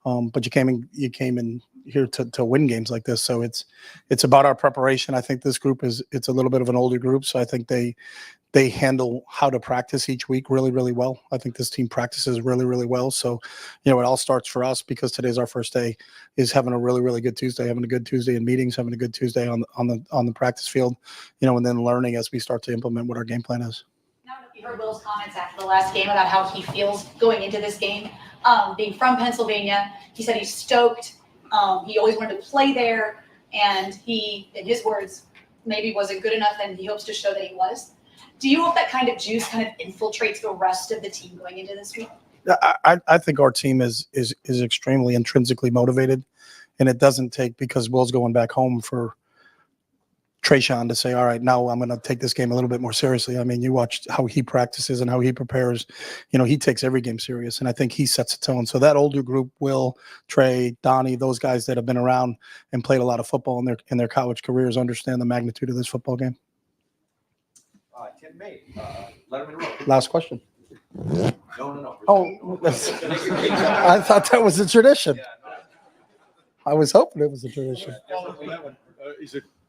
But you came in here to win games like this. So it's about our preparation. I think this group it's a little bit of an older group, so I think they handle how to practice each week really, really well. I think this team practices really, really well. So, it all starts for us because today's our first day, is having a really, really good Tuesday, having a good Tuesday in meetings, having a good Tuesday on the practice field, and then learning as we start to implement what our game plan is. You heard Will's comments after the last game about how he feels going into this game. Being from Pennsylvania, he said he's stoked. He always wanted to play there, and he, in his words, maybe wasn't good enough, and he hopes to show that he was. Do you hope that kind of juice kind of infiltrates the rest of the team going into this week? I think our team is extremely intrinsically motivated, and it doesn't take, because Will's going back home, for Trayshawn to say, all right, now I'm going to take this game a little bit more seriously. I mean, you watched how he practices and how he prepares. He takes every game serious, and I think he sets a tone. So that older group, Will, Trey, Donnie, those guys that have been around and played a lot of football in their college careers understand the magnitude of this football game. Tim May, Lettermen Row. Last question. No. Oh, I thought that was a tradition. I was hoping it was a tradition.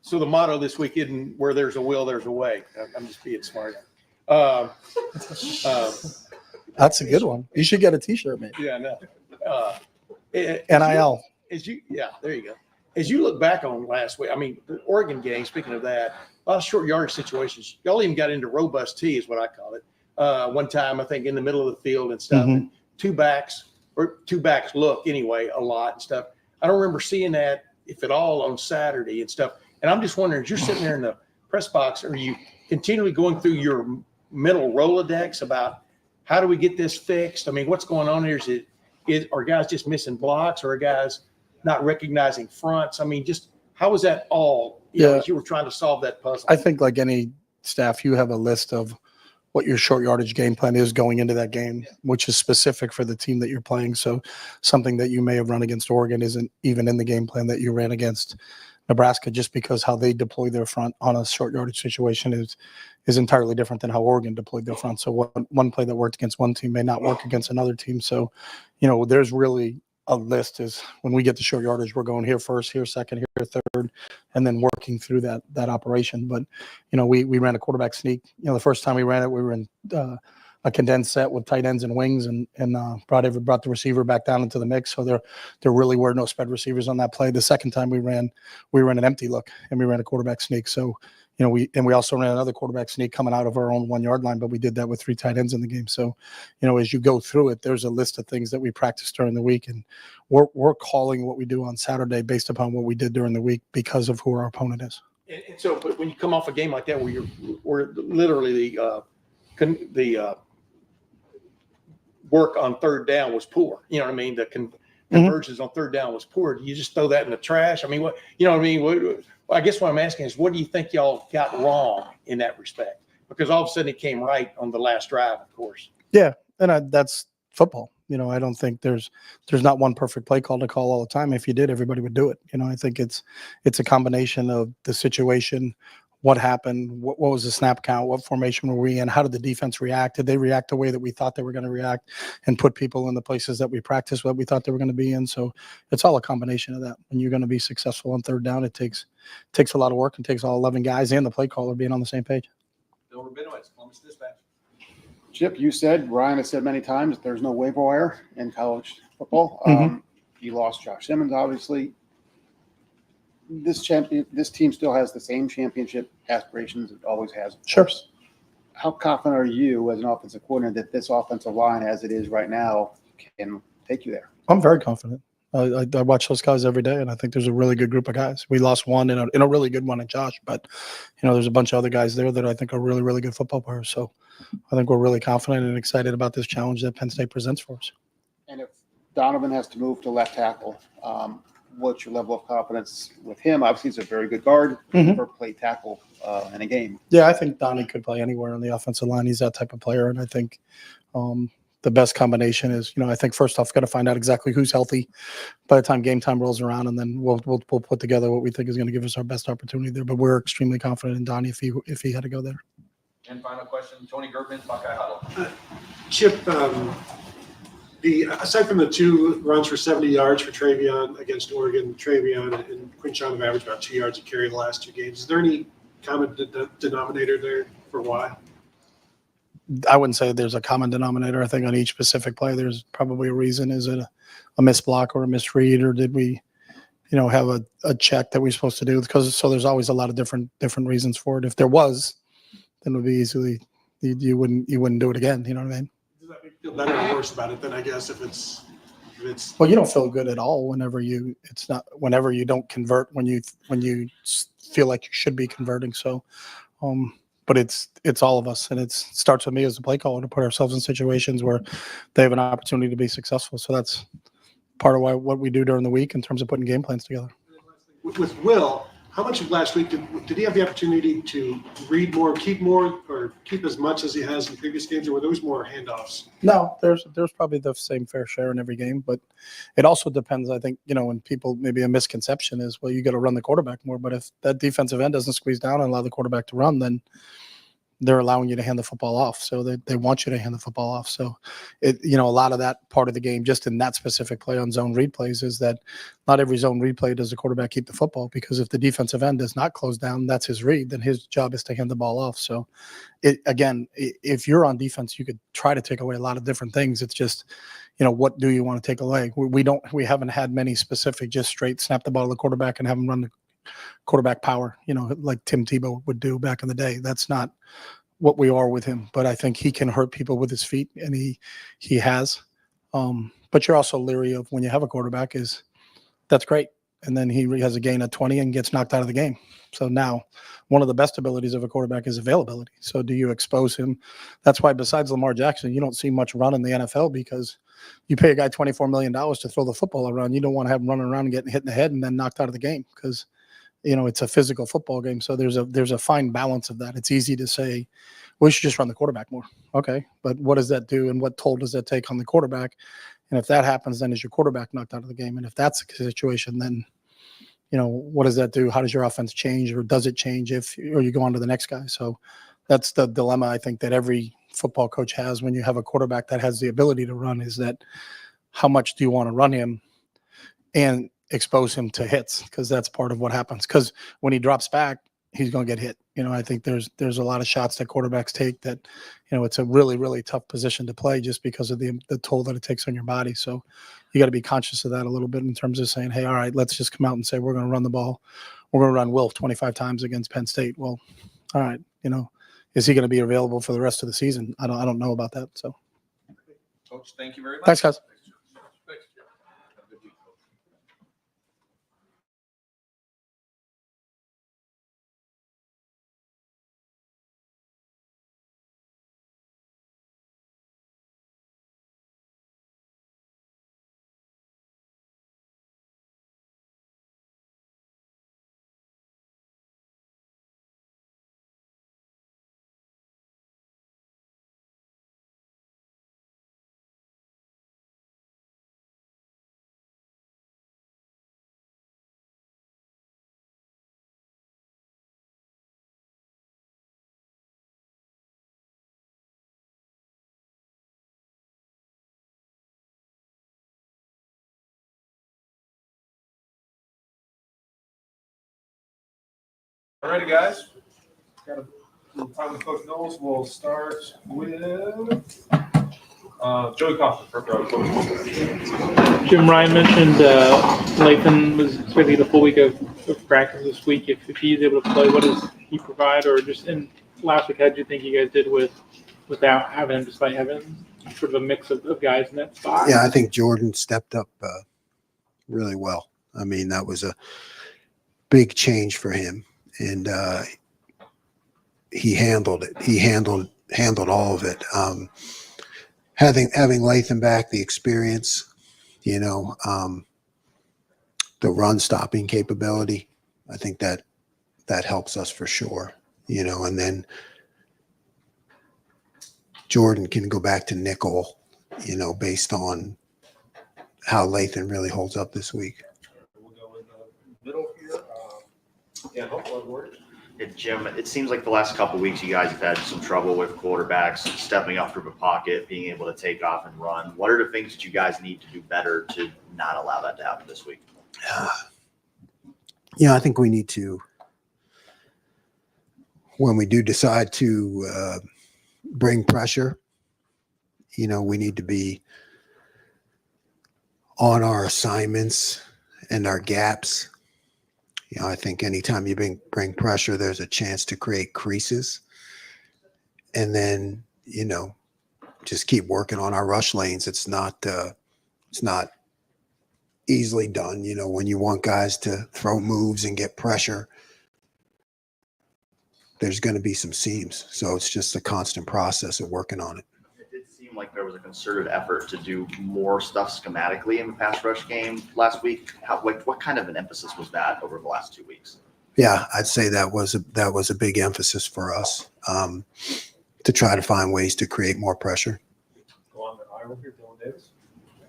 So the motto this week isn't "where there's a will, there's a way." I'm just being smart. That's a good one. You should get a T-shirt, mate. Yeah, no. NIL. There you go. As you look back on last week, I mean, the Oregon game. Speaking of that, a lot of short yardage situations. Y'all even got into robust T, is what I call it. One time, I think, in the middle of the field and stuff. Mm-hmm. And two backs look anyway a lot and stuff. I don't remember seeing that, if at all, on Saturday and stuff. And I'm just wondering, as you're sitting there in the press box, are you continually going through your mental Rolodex about how do we get this fixed? I mean, what's going on here? Are guys just missing blocks, or are guys not recognizing fronts? I mean, just how was that all, as you were trying to solve that puzzle? I think like any staff, you have a list of what your short yardage game plan is going into that game, which is specific for the team that you're playing. So something that you may have run against Oregon isn't even in the game plan that you ran against Nebraska, just because how they deploy their front on a short yardage situation is entirely different than how Oregon deployed their front. So one play that worked against one team may not work against another team. So, there's really a list. Is when we get to short yardage, we're going here first, here second, here third, and then working through that operation. But, we ran a quarterback sneak. The first time we ran it, we were in a condensed set with tight ends and wings, and brought the receiver back down into the mix. So there really were no spread receivers on that play. The second time we ran an empty look, and we ran a quarterback sneak. So, we also ran another quarterback sneak coming out of our own 1 yard line, but we did that with 3 tight ends in the game. So, as you go through it, there's a list of things that we practice during the week, and we're calling what we do on Saturday based upon what we did during the week because of who our opponent is. And so, but when you come off a game like that where literally the work on third down was poor, you know what I mean? The conversions on third down was poor. Do you just throw that in the trash? I mean, what, you know what I mean? I guess what I'm asking is, what do you think y'all got wrong in that respect? Because all of a sudden it came right on the last drive, of course. Yeah, and that's football. I don't think there's not one perfect play call to call all the time. If you did, everybody would do it. I think it's a combination of the situation, what happened, what was the snap count, what formation were we in, how did the defense react? Did they react the way that we thought they were going to react and put people in the places that we practiced what we thought they were going to be in? So it's all a combination of that. When you're going to be successful on third down, it takes a lot of work and takes all 11 guys and the play caller being on the same page. Bill Rabinowitz, Columbus Dispatch. Chip, you said, Ryan has said many times, there's no waiver wire in college football. You lost Josh Simmons, obviously. This team still has the same championship aspirations it always has. Sure. How confident are you as an offensive coordinator that this offensive line, as it is right now, can take you there? I'm very confident. I watch those guys every day, and I think there's a really good group of guys. We lost one in a really good one in Josh, but there's a bunch of other guys there that I think are really, really good football players. So I think we're really confident and excited about this challenge that Penn State presents for us. And if Donovan has to move to left tackle, what's your level of confidence with him? Obviously, he's a very good guard for play tackle in a game. Yeah, I think Donnie could play anywhere on the offensive line. He's that type of player, and I think the best combination is, I think first off, got to find out exactly who's healthy by the time game time rolls around, and then we'll put together what we think is going to give us our best opportunity there. But we're extremely confident in Donnie if he had to go there. And final question, Tony Gertman, Buckeye Huddle. Chip, aside from the 2 runs for 70 yards for Travion against Oregon, Travion and Quinshon have averaged about 2 yards a carry the last 2 games. Is there any common denominator there for why? I wouldn't say there's a common denominator. I think on each specific play, there's probably a reason. Is it a missed block or a misread, or did we, have a check that we're supposed to do? So there's always a lot of different reasons for it. If there was, then it would be easily you wouldn't do it again. You know what I mean? Does that make you feel better or worse about it than, I guess, if it's Well, you don't feel good at all whenever you don't convert when you feel like you should be converting. So, but it's all of us, and it starts with me as a play caller to put ourselves in situations where they have an opportunity to be successful. So that's part of what we do during the week in terms of putting game plans together. with Will, how much of last week did he have the opportunity to read more, or keep as much as he has in previous games, or were those more handoffs? No, there's probably the same fair share in every game, but it also depends. I think, when people, maybe a misconception is, well, you got to run the quarterback more, but if that defensive end doesn't squeeze down and allow the quarterback to run, then they're allowing you to hand the football off. So they want you to hand the football off. So a lot of that part of the game, just in that specific play on zone read plays, is that not every zone read play does the quarterback keep the football, because if the defensive end does not close down, that's his read, then his job is to hand the ball off. So if you're on defense, you could try to take away a lot of different things. It's just, what do you want to take away? We haven't had many specific, just straight snap the ball to the quarterback and have him run the quarterback power, like Tim Tebow would do back in the day. That's not what we are with him, but I think he can hurt people with his feet, and he has. But you're also leery of, when you have a quarterback, is that's great, and then he has a gain of 20 and gets knocked out of the game. So now one of the best abilities of a quarterback is availability. So do you expose him? That's why, besides Lamar Jackson, you don't see much run in the NFL, because you pay a guy $24 million to throw the football around. You don't want to have him running around and getting hit in the head and then knocked out of the game, because it's a physical football game. So there's a fine balance of that. It's easy to say, we should just run the quarterback more. Okay, but what does that do, and what toll does that take on the quarterback? And if that happens, then is your quarterback knocked out of the game? And if that's the situation, then what does that do? How does your offense change, or does it change or you go on to the next guy? So that's the dilemma, I think, that every football coach has when you have a quarterback that has the ability to run, is that how much do you want to run him and expose him to hits? Because that's part of what happens. Because when he drops back, he's going to get hit. I think there's a lot of shots that quarterbacks take that, it's a really, really tough position to play, just because of the toll that it takes on your body. So you got to be conscious of that a little bit in terms of saying, hey, all right, let's just come out and say we're going to run the ball. We're going to run Wilf 25 times against Penn State. Well, all right, is he going to be available for the rest of the season? I don't know about that. So, Coach, thank you very much. thanks, guys. All righty, guys. Got a little time with Coach Knowles. We'll start with Joey Kaufman, front row coach. Jim, Ryan mentioned Lathan was expected to get a full week of practice this week. If he's able to play, what does he provide? Or just in last week, how did you think you guys did without having him, despite having sort of a mix of guys in that spot? Yeah, I think Jordan stepped up really well. I mean, that was a big change for him, and he handled it. He handled all of it. Having Lathan back, the experience, the run stopping capability, I think that helps us for sure. And then Jordan can go back to nickel, based on how Lathan really holds up this week. We'll go in the middle here. Dan Hope, one word. Jim, it seems like the last couple of weeks you guys have had some trouble with quarterbacks stepping up from the pocket, being able to take off and run. What are the things that you guys need to do better to not allow that to happen this week? I think we need to, when we do decide to bring pressure, we need to be on our assignments and our gaps. I think anytime you bring pressure, there's a chance to create creases. And then, just keep working on our rush lanes. It's not easily done. When you want guys to throw moves and get pressure, there's going to be some seams. So it's just a constant process of working on it. It did seem like there was a concerted effort to do more stuff schematically in the pass rush game last week. What kind of an emphasis was that over the last 2 weeks? Yeah, I'd say that was a big emphasis for us, to try to find ways to create more pressure. Go on to Iowa here, Dylan Davis.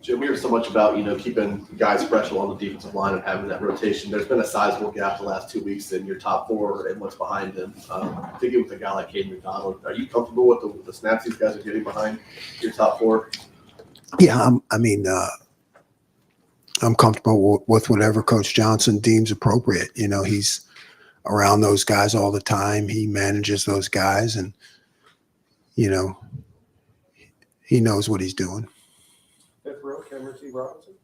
Jim, we hear so much about, keeping guys fresh along the defensive line and having that rotation. There's been a sizable gap the last 2 weeks in your top four and what's behind them. Thinking with a guy like Caden McDonald, are you comfortable with the snaps these guys are getting behind your top four? Yeah, I'm comfortable with whatever Coach Johnson deems appropriate. He's around those guys all the time. He manages those guys, and he knows what he's doing. Fifth row, Cameron T. Robinson.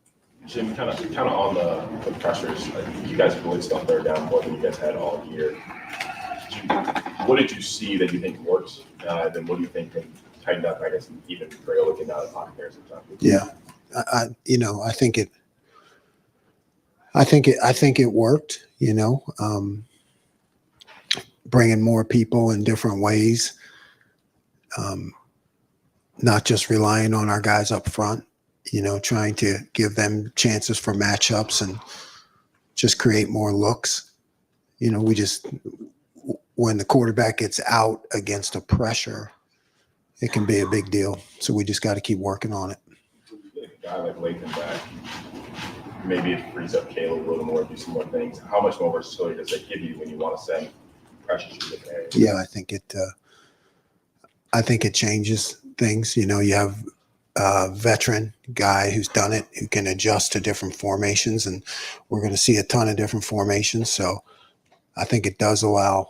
Jim, kind of on the pressures. You guys blitzed on third down more than you guys had all year. What did you see that you think works? Then what do you think can tighten up? I guess even Braille looking down the pocket there sometimes. Yeah, I think it worked. Bringing more people in different ways, not just relying on our guys up front. Trying to give them chances for matchups and just create more looks. When the quarterback gets out against a pressure, it can be a big deal. So we just got to keep working on it. A guy like Lathan back, maybe it frees up Caleb a little more, do some more things. How much more versatility does that give you when you want to send pressure to different areas? Yeah, I think it changes things. You have a veteran guy who's done it, who can adjust to different formations, and we're going to see a ton of different formations. So I think it does allow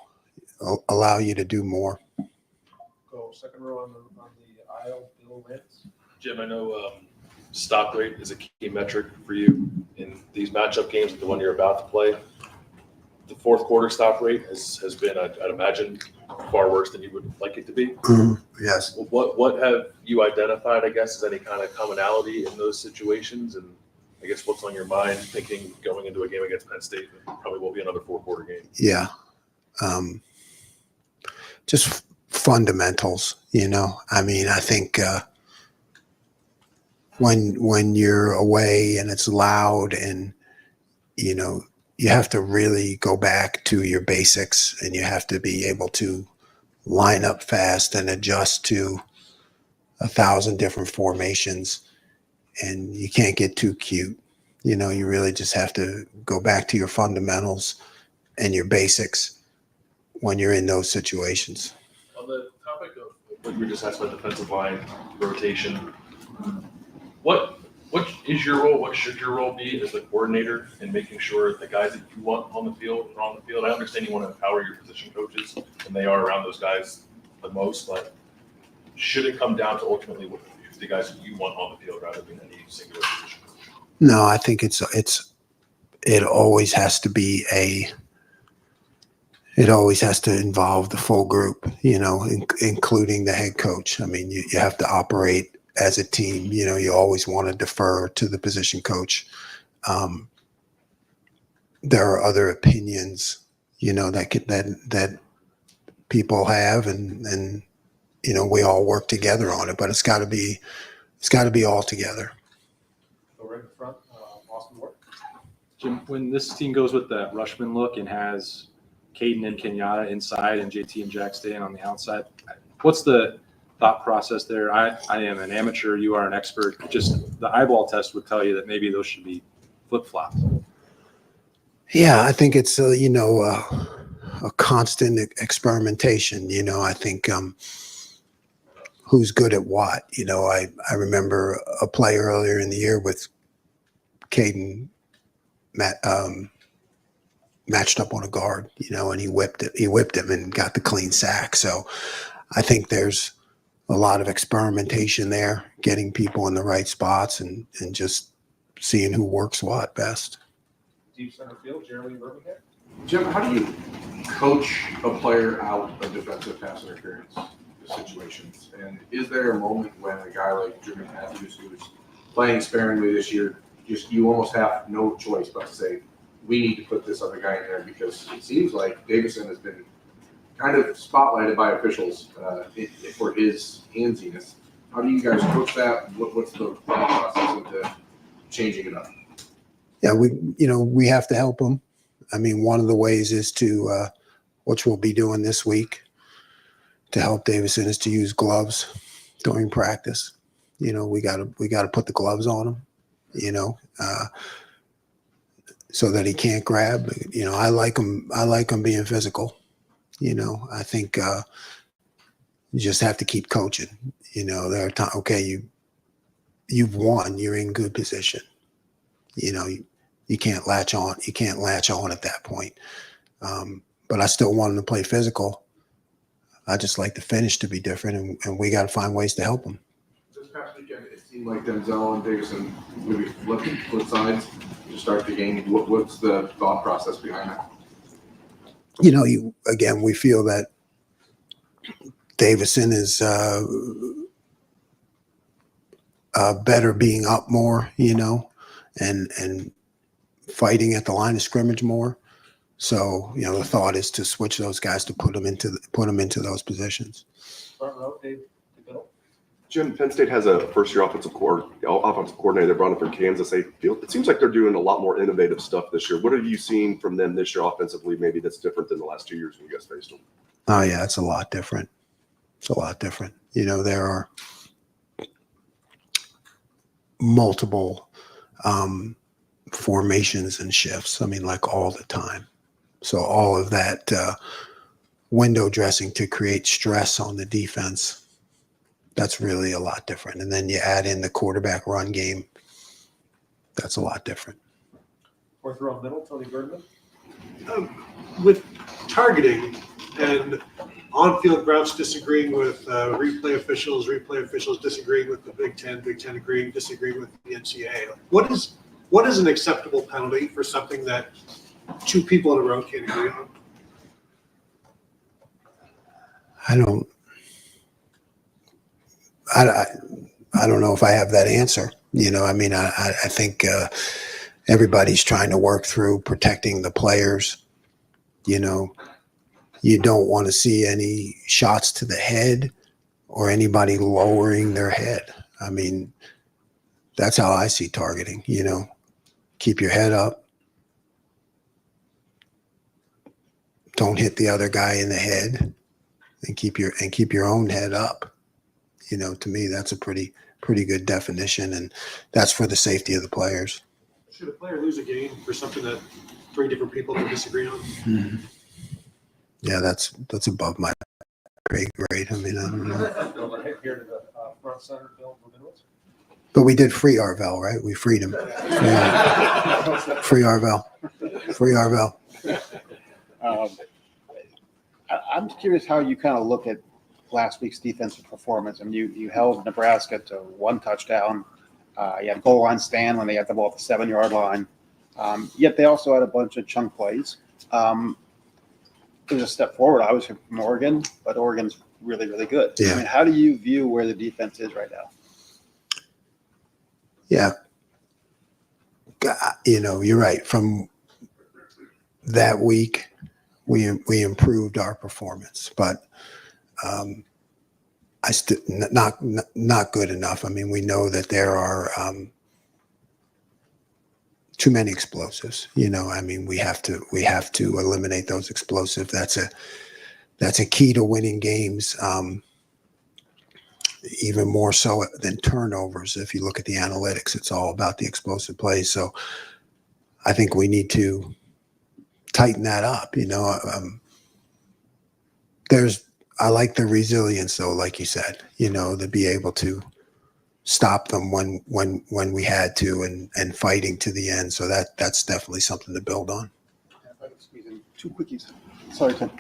you to do more. Go second row on the aisle, Bill Lance. Jim, I know stop rate is a key metric for you in these matchup games, like the one you're about to play. The fourth quarter stop rate has been, I'd imagine, far worse than you would like it to be. Yes. What have you identified, I guess, as any kind of commonality in those situations? And I guess what's on your mind thinking going into a game against Penn State that probably will be another four-quarter game? Yeah. Just fundamentals, I mean, I think when you're away and it's loud and, you have to really go back to your basics and you have to be able to line up fast and adjust to 1,000 different formations. And you can't get too cute. You really just have to go back to your fundamentals and your basics when you're in those situations. On the topic of what you were just asked about defensive line rotation, what is your role? What should your role be as the coordinator in making sure the guys that you want on the field are on the field? I understand you want to empower your position coaches, and they are around those guys the most, but should it come down to ultimately what the guys that you want on the field rather than any singular position coach? No, I think it always has to be it always has to involve the full group, including the head coach. I mean, you have to operate as a team. You always want to defer to the position coach. There are other opinions, that people have, and we all work together on it. But it's got to be all together. Go right in front, Austin Ward. Jim, when this team goes with that Rushman look and has Caden and Kenyatta inside and JT and Jack staying on the outside, what's the thought process there? I am an amateur. You are an expert. Just the eyeball test would tell you that maybe those should be flip-flops. Yeah, I think it's a constant experimentation. I think who's good at what. I remember a play earlier in the year with Caden matched up on a guard, and he whipped him and got the clean sack. So I think there's a lot of experimentation there, getting people in the right spots and just seeing who works what best. Deep center field, Jeremy Birmingham. Jim, how do you coach a player out of defensive pass interference situations? And is there a moment when a guy like Jimmy Matthews, who's playing sparingly this year, you almost have no choice but to say, we need to put this other guy in there, because it seems like Davison has been kind of spotlighted by officials for his handsiness. How do you guys coach that? What's the process into changing it up? Yeah, we have to help them. I mean, one of the ways is to, which we'll be doing this week to help Davison, is to use gloves during practice. We got to put the gloves on him, so that he can't grab. I like him being physical. I think you just have to keep coaching. There are times, okay, you've won, you're in good position. You can't latch on. You can't latch on at that point. But I still want him to play physical. I just like the finish to be different, and we got to find ways to help him. This past weekend, it seemed like Denzel and Davison maybe flip sides to start the game. What's the thought process behind that? We feel that Davison is better being up more, and fighting at the line of scrimmage more. So, the thought is to switch those guys to put them into those positions. Front row, Dave DeBill. Jim, Penn State has a first-year offensive coordinator they brought up from Kansas. It seems like they're doing a lot more innovative stuff this year. What have you seen from them this year offensively, maybe that's different than the last 2 years when you guys faced them? Oh, yeah, it's a lot different. There are multiple formations and shifts. I mean, like all the time. So all of that window dressing to create stress on the defense, that's really a lot different. And then you add in the quarterback run game. That's a lot different. Fourth row middle, Tony Bergman. With targeting and on-field grounds disagreeing with replay officials disagreeing with the Big Ten agreeing, disagreeing with the NCAA. What is an acceptable penalty for something that two people in a row can't agree on? I don't know if I have that answer. I think everybody's trying to work through protecting the players. You don't want to see any shots to the head or anybody lowering their head. I mean, that's how I see targeting. Keep your head up. Don't hit the other guy in the head, and keep your own head up. To me, that's a pretty good definition, and that's for the safety of the players. Should a player lose a game for something that three different people can disagree on? Mm-hmm. Yeah, that's above my grade. I mean, I don't know. Here to the front center, Bill Rabinowitz. But we did free Arvell, right? We freed him. Free Arvell. Free Arvell. I'm curious how you kind of look at last week's defensive performance. I mean, you held Nebraska to one touchdown. You had goal line stand when they had the ball at the 7-yard line. Yet they also had a bunch of chunk plays. It was a step forward, obviously, from Oregon, but Oregon's really, really good. Yeah. I mean, how do you view where the defense is right now? Yeah. You're right. From that week, we improved our performance, but I still not good enough. I mean, we know that there are too many explosives. I mean, we have to eliminate those explosives. That's a key to winning games. Even more so than turnovers. If you look at the analytics, it's all about the explosive plays. So I think we need to tighten that up. I like the resilience, though, like you said, to be able to stop them when we had to and fighting to the end. So that's definitely something to build on. If I could squeeze in two quickies. Sorry, Tim.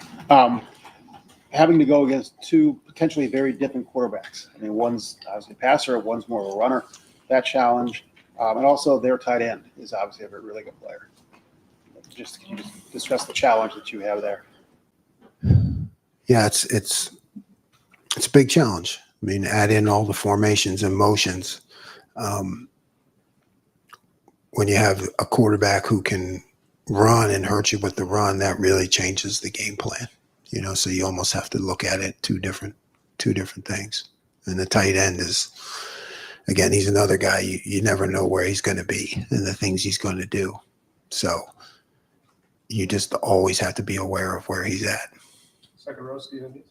Having to go against two potentially very different quarterbacks. I mean, one's obviously a passer, one's more of a runner. That challenge, and also their tight end is obviously a really good player. Can you just discuss the challenge that you have there? Yeah, it's a big challenge. I mean, add in all the formations and motions. When you have a quarterback who can run and hurt you with the run, that really changes the game plan. So you almost have to look at it two different things. And the tight end is, again, he's another guy you never know where he's going to be and the things he's going to do. So you just always have to be aware of where he's at. Second row, Stephen.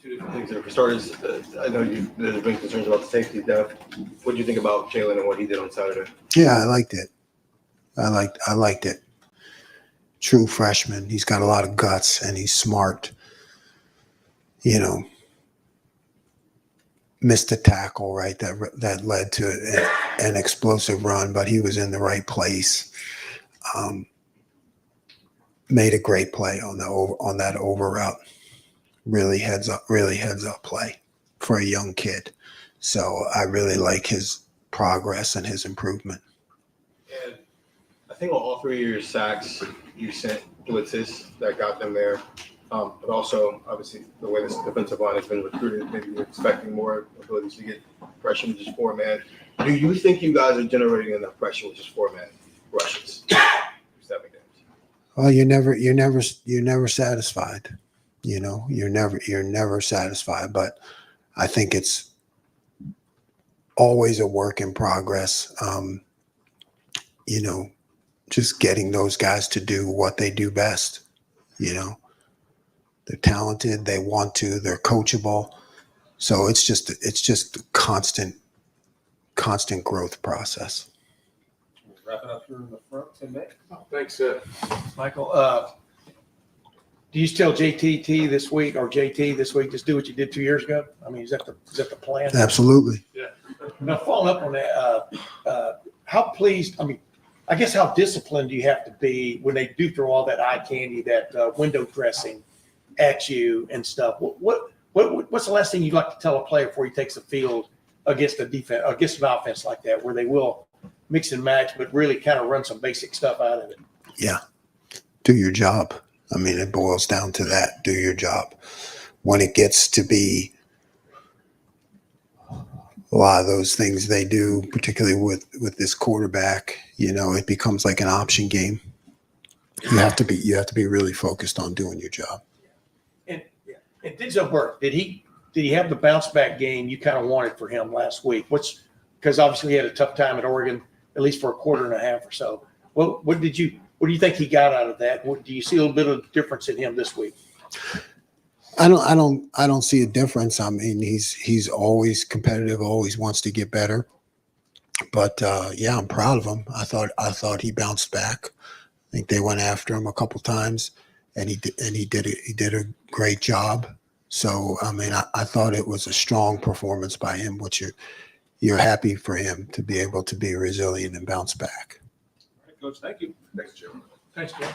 Two different things there. For starters, I know there's been concerns about the safety depth. What do you think about Jalen and what he did on Saturday? Yeah, I liked it. I liked it. True freshman. He's got a lot of guts and he's smart. Missed a tackle, right? That led to an explosive run, but he was in the right place. Made a great play on that over route. Really heads up play for a young kid. So I really like his progress and his improvement. And I think on all three of your sacks, you sent blitzes that got them there. But also, obviously, the way this defensive line has been recruited, maybe you're expecting more abilities to get pressure with just 4-man. Do you think you guys are generating enough pressure with just 4-man rushes? Well, you're never satisfied. You're never satisfied. But I think it's always a work in progress. Just getting those guys to do what they do best. They're talented. They want to. They're coachable. So it's just a constant growth process. Wrapping up here in the front, Tim May. Thanks, Michael. Do you tell JT this week, just do what you did 2 years ago? I mean, is that the plan? Absolutely. Yeah. Now, following up on that, how pleased? I mean, I guess how disciplined do you have to be when they do throw all that eye candy, that window dressing at you and stuff. What's the last thing you'd like to tell a player before he takes the field against a defense, against an offense like that, where they will mix and match, but really kind of run some basic stuff out of it? Yeah. Do your job. I mean, it boils down to that. Do your job. When it gets to be a lot of those things they do, particularly with this quarterback, it becomes like an option game. You have to be really focused on doing your job. And Denzel Burke, did he have the bounce back game you kind of wanted for him last week? Because obviously he had a tough time at Oregon, at least for a quarter and a half or so. What do you think he got out of that? Do you see a little bit of difference in him this week? I don't see a difference. I mean, he's always competitive, always wants to get better. But yeah, I'm proud of him. I thought he bounced back. I think they went after him a couple times, and he did a great job. So I mean, I thought it was a strong performance by him, which you're happy for him to be able to be resilient and bounce back. All right, Coach, thank you. Thanks, Jim. Thanks, Jim.